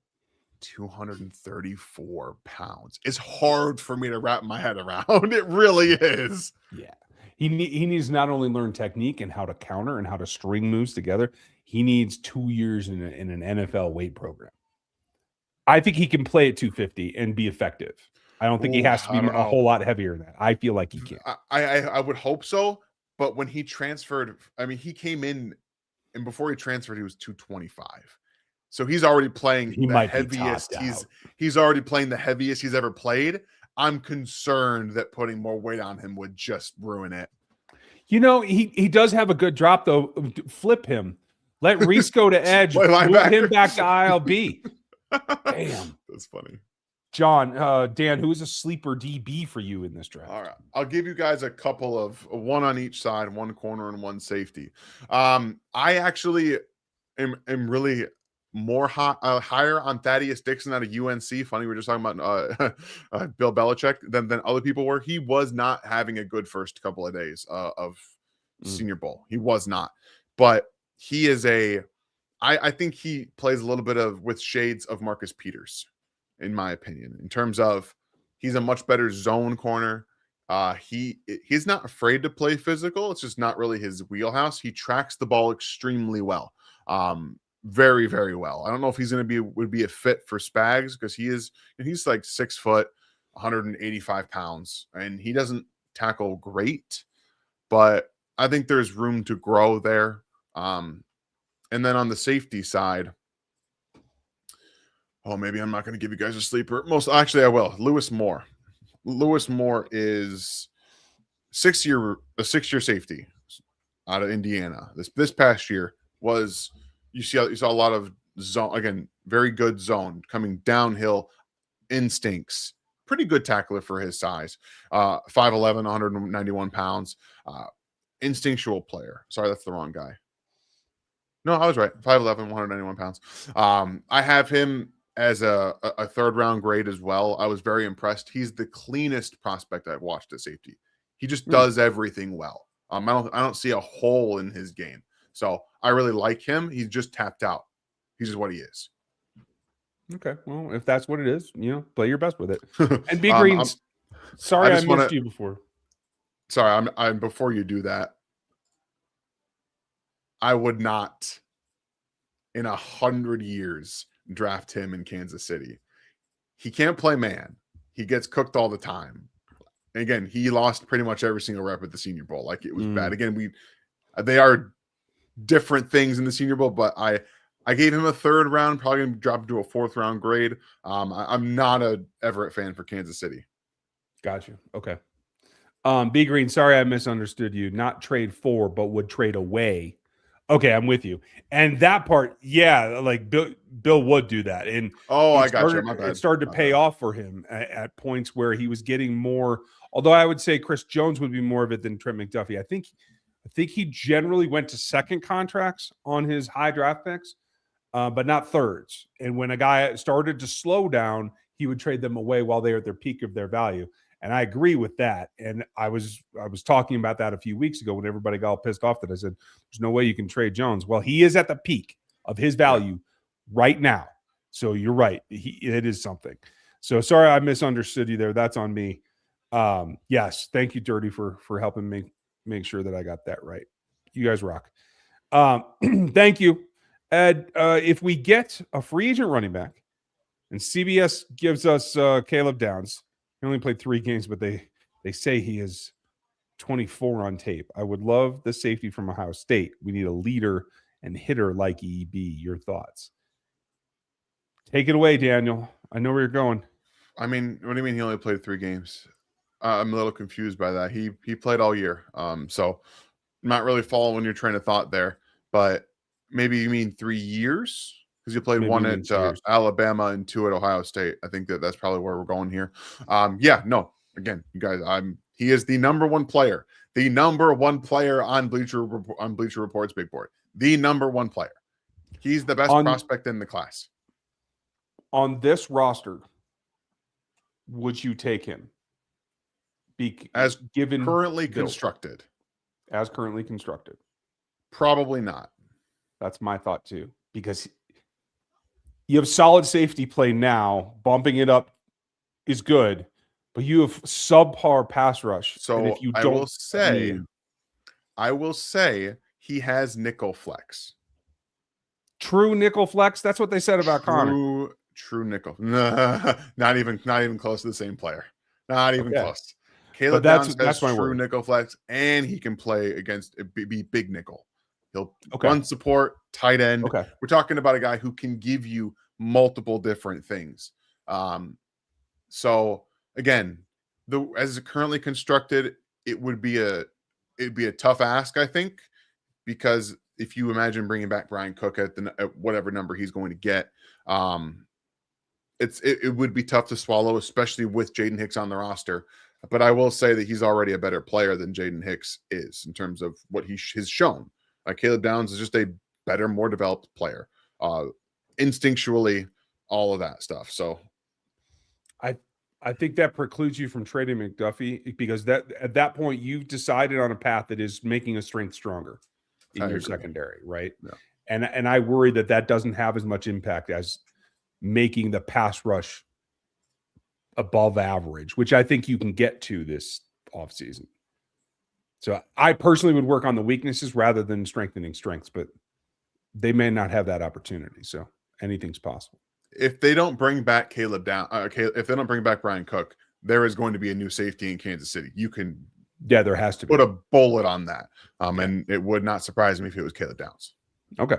234 pounds. It's hard for me to wrap my head around. It really is.
Yeah. He needs to not only learn technique and how to counter and how to string moves together, he needs 2 years in an NFL weight program. I think he can play at 250 and be effective. I don't think he has to be a whole lot heavier than that. I feel like he can.
I would hope so. But when he transferred, I mean, he came in, and before he transferred, he was 225. So he's already playing the heaviest. He's already playing the heaviest he's ever played. I'm concerned that putting more weight on him would just ruin it.
You know, he does have a good drop, though. Flip him. Let Reese go to edge. Move him back to ILB. Damn.
That's funny.
John, Dan, who is a sleeper DB for you in this draft?
All right. I'll give you guys a couple of one on each side, one corner and one safety. I actually am really more higher on Thaddeus Dixon out of UNC. Funny, we were just talking about Bill Belichick than other people were. He was not having a good first couple of days of Senior Bowl. He was not. But he is I think he plays a little bit with shades of Marcus Peters, in my opinion, in terms of he's a much better zone corner. He's not afraid to play physical. It's just not really his wheelhouse. He tracks the ball extremely well. Very, very well. I don't know if he's would be a fit for Spags because he's like 6 foot, 185 pounds, and he doesn't tackle great, but I think there's room to grow there. And then on the safety side, maybe I'm not going to give you guys a sleeper. Actually, I will. Lewis Moore. Lewis Moore is a 6-year safety out of Indiana. This past year was. You saw a lot of zone, again, very good zone coming downhill, instincts, pretty good tackler for his size. 5'11", 191 pounds, instinctual player. Sorry, that's the wrong guy. No, I was right. 5'11", 191 pounds. I have him as a third round grade as well. I was very impressed. He's the cleanest prospect I've watched at safety. He just does everything well. I don't see a hole in his game. So I really like him. He's just tapped out. He's just what he is.
Okay. Well, if that's what it is, play your best with it. And B Green, sorry I missed you before.
Sorry, I'm before you do that. I would not in 100 years draft him in Kansas City. He can't play man. He gets cooked all the time. And again, he lost pretty much every single rep at the Senior Bowl. Like, it was bad. Again, they are different things in the Senior Bowl, but I gave him a third round, probably going to drop him to a fourth round grade. I'm not a Everett fan for Kansas City.
Got you. Okay. B Green, sorry I misunderstood you. Not trade for, but would trade away. Okay, I'm with you. And that part, yeah, like Bill would do that. And
I got you. My bad.
It started to pay off for him at points where he was getting more. Although I would say Chris Jones would be more of it than Trent McDuffie. I think he generally went to second contracts on his high draft picks, but not thirds. And when a guy started to slow down, he would trade them away while they're at their peak of their value. And I agree with that. And I was talking about that a few weeks ago when everybody got all pissed off that I said, there's no way you can trade Jones. Well, he is at the peak of his value right now. So you're right. It is something. So sorry I misunderstood you there. That's on me. Yes. Thank you, Dirty, for helping me make sure that I got that right. You guys rock. Thank you, Ed. If we get a free agent running back and CBS gives us Caleb Downs, he only played 3 games, but they say he is 24 on tape. I would love the safety from Ohio State. We need a leader and hitter like EB. Your thoughts? Take it away, Daniel. I know where you're going.
I mean, what do you mean he only played 3 games? I'm a little confused by that. He played all year. So I'm not really following your train of thought there, but maybe you mean 3 years? Because you played maybe 1 at Alabama and 2 at Ohio State. I think that's probably where we're going here. No. Again, you guys, he is the number 1 player The number one player on Bleacher Report's big board. The number one player. He's the best prospect in the class.
On this roster, would you take him?
As
given
currently constructed.
As currently constructed.
Probably not.
That's my thought too. Because you have solid safety play now. Bumping it up is good. But you have subpar pass rush.
So
and if you
I will say he has nickel flex.
True nickel flex. That's what they said about Connor.
True nickel. Not even close to the same player. Not even close. Caleb Downs has true nickel flex, and he can play against be big nickel. He'll run support, tight end. We're talking about a guy who can give you multiple different things. So again, as it's currently constructed, it'd be a tough ask, I think, because if you imagine bringing back Brian Cook at whatever number he's going to get, it would be tough to swallow, especially with Jaden Hicks on the roster. But I will say that he's already a better player than Jaden Hicks is in terms of what he has shown. Caleb Downs is just a better, more developed player, instinctually, all of that stuff. So
I think that precludes you from trading McDuffie, because at that point you've decided on a path that is making a strength stronger in your secondary, right? Yeah. And I worry that doesn't have as much impact as making the pass rush above average, which I think you can get to this offseason. So I personally would work on the weaknesses rather than strengthening strengths, but they may not have that opportunity. So anything's possible.
If they don't bring back Caleb Down, if they don't bring back Brian Cook, there is going to be a new safety in Kansas City. You can,
there has to
put a bullet on that. And it would not surprise me if it was Caleb Downs.
Okay.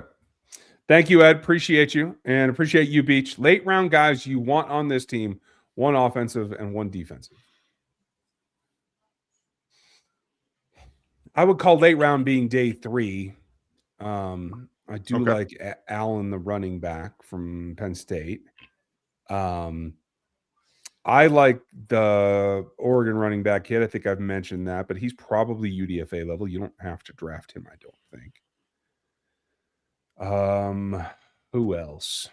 Thank you, Ed. Appreciate you, and appreciate you, Beach. Late round guys you want on this team, one offensive and one defensive. I would call late round being day 3. I do like Allen, the running back from Penn State. I like the Oregon running back kid. I think I've mentioned that, but he's probably UDFA level. You don't have to draft him, I don't think. Who else?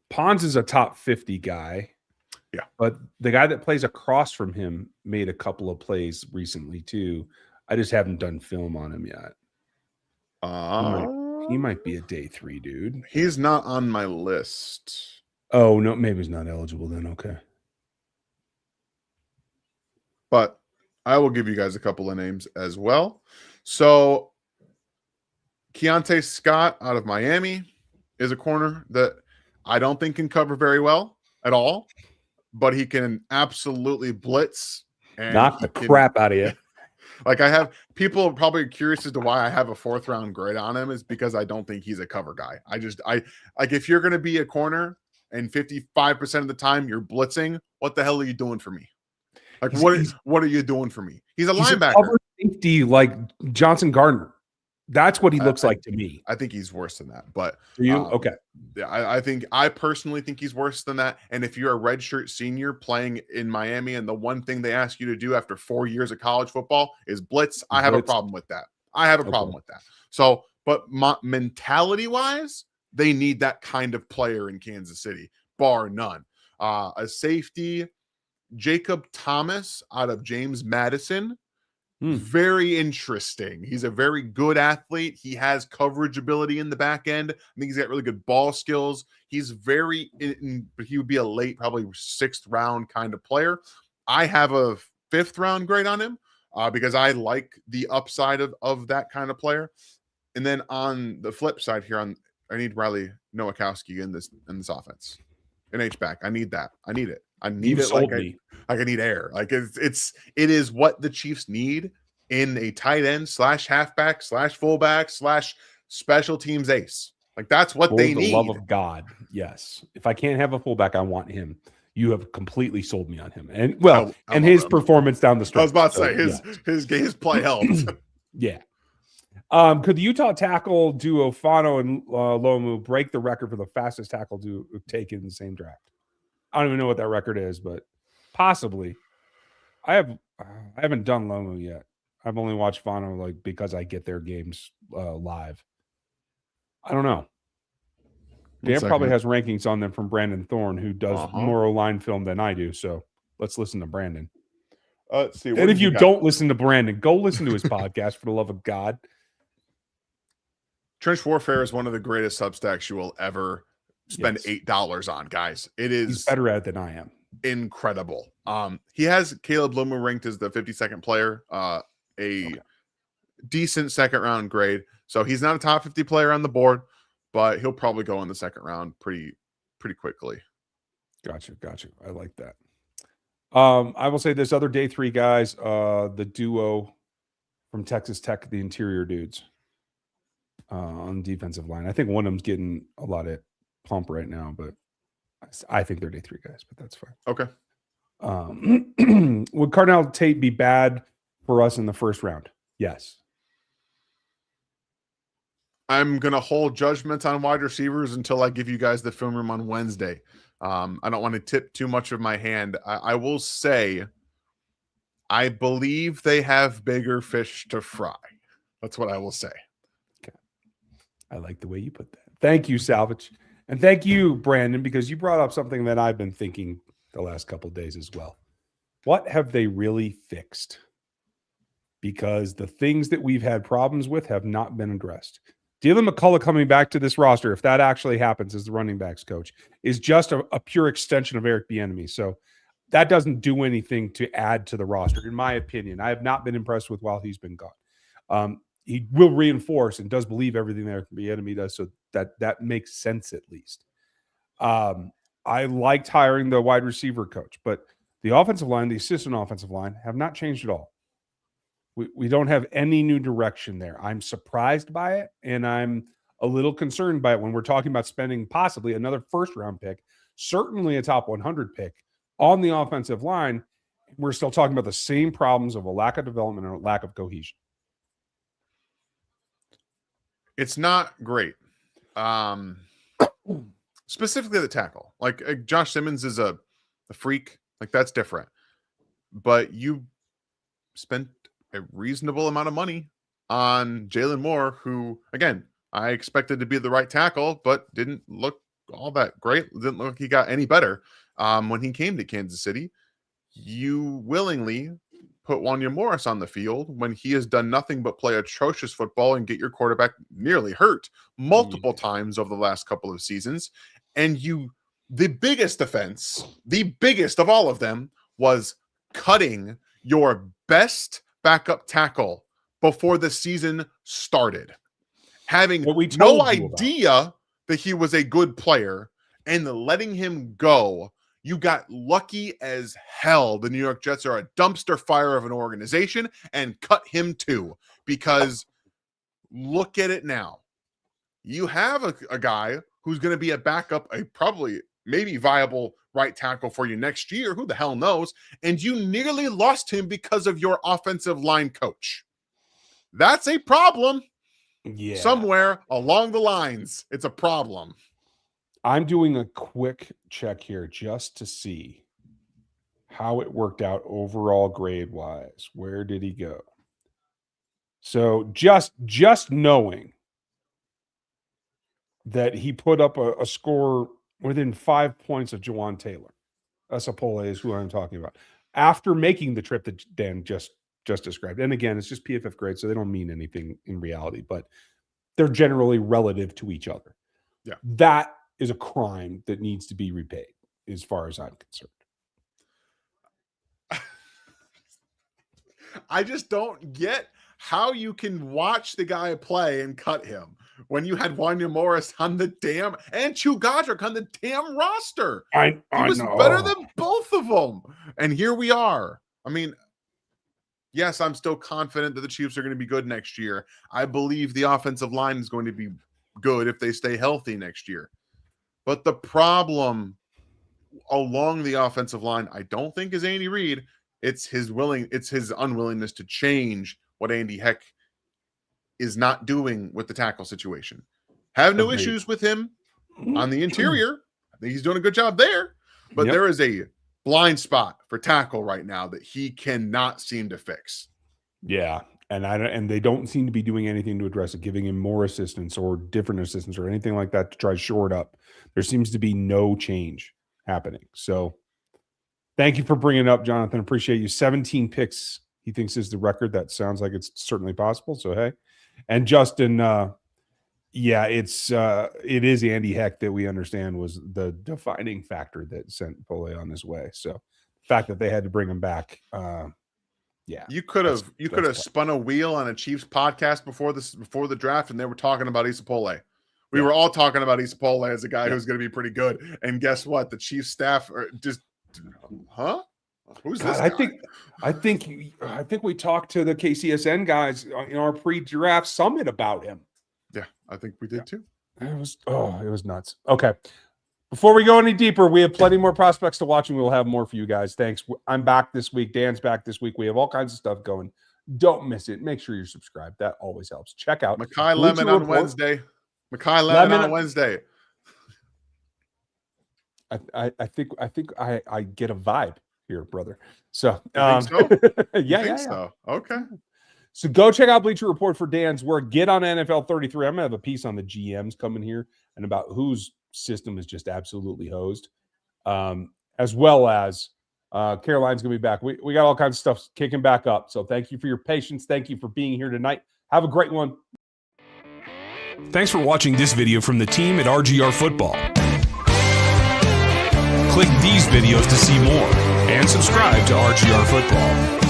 Pons is a top 50 guy.
Yeah.
But the guy that plays across from him made a couple of plays recently too. I just haven't done film on him yet. He might be a day 3 dude.
He's not on my list.
Oh, no, maybe he's not eligible then. Okay.
But I will give you guys a couple of names as well. So Keontae Scott out of Miami is a corner that I don't think can cover very well at all, but he can absolutely blitz and
knock the crap out of you.
Like, I have people probably curious as to why I have a 4th round grade on him is because I don't think he's a cover guy. I like, if you're going to be a corner and 55% of the time you're blitzing, what the hell are you doing for me? Like, what are you doing for me? He's a linebacker.
Cover safety like Johnson Gardner. That's what he looks like to me.
I think he's worse than that. But
for you, okay.
Yeah, I personally think he's worse than that. And if you're a redshirt senior playing in Miami and the one thing they ask you to do after 4 years of college football is blitz, I have a problem with that. So, but mentality-wise, they need that kind of player in Kansas City, bar none. A safety, Jacob Thomas out of James Madison. Very interesting. He's a very good athlete. He has coverage ability in the back end. I think he's got really good ball skills. He's but he would be a late, probably 6th round kind of player. I have a 5th round grade on him because I like the upside of that kind of player. And then on the flip side here, I need Riley Nowakowski in this offense. An H-back. I need that. I need it. I need it like I need air. Like it is what the Chiefs need in a tight end / halfback / fullback / special teams ace. Like that's what they need.
For the love of God, yes. If I can't have a fullback, I want him. You have completely sold me on him, and his performance down the stretch.
I was about to say his play helped.
Yeah. Could the Utah tackle duo Fano and Lomu break the record for the fastest tackle duo taken in the same draft? I don't even know what that record is, but possibly. I I haven't done Lomo yet. I've only watched Fano like because I get their games live. I don't know.
One
Dan probably
second.
has rankings on them from Brandon Thorne, who does
Uh-huh.
more line film than I do. So let's listen to Brandon.
Let's see. What
And
did
if you
got?
don't listen to Brandon, go listen to his podcast for the love of God.
Trench Warfare is one of the greatest Substacks you will ever spend $8 on, guys. It is
He's better at it than I am.
Incredible. He has Caleb Loomer ranked as the 52nd player, decent second round grade. So he's not a top 50 player on the board, but he'll probably go in the second round pretty quickly.
Gotcha. I like that. I will say this other day 3 guys, the duo from Texas Tech, the interior dudes on the defensive line. I think one of them's getting a lot of pump right now, but I think they're day 3 guys, but that's fine.
Okay.
Would Cardinal Tate be bad for us in the first round? Yes.
I'm going to hold judgment on wide receivers until I give you guys the film room on Wednesday. I don't want to tip too much of my hand. I will say, I believe they have bigger fish to fry. That's what I will say.
Okay. I like the way you put that. Thank you, Salvage. And thank you, Brandon, because you brought up something that I've been thinking the last couple of days as well. What have they really fixed? Because the things that we've had problems with have not been addressed. Dylan McCullough coming back to this roster, if that actually happens as the running backs coach, is just a pure extension of Eric Bieniemy. So that doesn't do anything to add to the roster, in my opinion. I have not been impressed with while he's been gone. He will reinforce and does believe everything that Eric Bieniemy does, so that makes sense at least. I liked hiring the wide receiver coach, but the offensive line, the assistant offensive line, have not changed at all. We don't have any new direction there. I'm surprised by it, and I'm a little concerned by it when we're talking about spending possibly another first-round pick, certainly a top 100 pick on the offensive line. We're still talking about the same problems of a lack of development and a lack of cohesion.
It's not great. Specifically the tackle. Like Josh Simmons is a freak. Like that's different. But you spent a reasonable amount of money on Jalen Moore, who, again, I expected to be the right tackle, but didn't look all that great. Didn't look like he got any better when he came to Kansas City. You willingly put Wanya Morris on the field when he has done nothing but play atrocious football and get your quarterback nearly hurt multiple times over the last couple of seasons. And the biggest offense, the biggest of all of them, was cutting your best backup tackle before the season started, having no idea that he was a good player and letting him go. You got lucky as hell. The New York Jets are a dumpster fire of an organization and cut him too, because look at it now. You have a guy who's going to be a backup, a probably maybe viable right tackle for you next year. Who the hell knows? And you nearly lost him because of your offensive line coach. That's a problem.
Yeah.
Somewhere along the lines, it's a problem.
I'm doing a quick check here just to see how it worked out overall grade-wise. Where did he go? So just knowing that he put up a score within 5 points of Jawan Taylor. Asapole is who I'm talking about. After making the trip that Dan just described. And again, it's just PFF grades, so they don't mean anything in reality, but they're generally relative to each other.
Yeah.
That is a crime that needs to be repaid, as far as I'm concerned.
I just don't get how you can watch the guy play and cut him when you had Wanya Morris on the damn and Chu Godric on the damn roster. He was better than both of them. And here we are. I mean, yes, I'm still confident that the Chiefs are going to be good next year. I believe the offensive line is going to be good if they stay healthy next year. But the problem along the offensive line, I don't think is Andy Reid. It's his unwillingness to change what Andy Heck is not doing with the tackle situation. Have no issues with him on the interior. I think he's doing a good job there. But there is a blind spot for tackle right now that he cannot seem to fix.
Yeah. And they don't seem to be doing anything to address it, giving him more assistance or different assistance or anything like that to try to shore it up. There seems to be no change happening. So thank you for bringing it up, Jonathan. Appreciate you. 17 picks, he thinks, is the record. That sounds like it's certainly possible. So, hey. And Justin, yeah, it is Andy Heck that we understand was the defining factor that sent Pole on his way. So the fact that they had to bring him back, yeah.
You could have spun a wheel on a Chiefs podcast before the draft, and they were talking about Isapole. We were all talking about Isapole as a guy who's going to be pretty good. And guess what? The Chiefs staff are just, huh? Who's this guy?
I think we talked to the KCSN guys in our pre-draft summit about him.
Yeah, I think we did too.
It was nuts. Okay. Before we go any deeper, we have plenty more prospects to watch, and we'll have more for you guys. Thanks. I'm back this week. Dan's back this week. We have all kinds of stuff going. Don't miss it. Make sure you're subscribed. That always helps. Check out
Makai Lemon on Wednesday. Makai Lemon on Wednesday.
I think I get a vibe here, brother. So,
think so?
yeah.
So. Okay.
So go check out Bleacher Report for Dan's work. Get on NFL 33. I'm gonna have a piece on the GMs coming here and about whose system is just absolutely hosed, as well as Caroline's gonna be back. We got all kinds of stuff kicking back up. So thank you for your patience. Thank you for being here tonight. Have a great one. Thanks for watching this video from the team at RGR Football. Click these videos to see more and subscribe to RGR Football.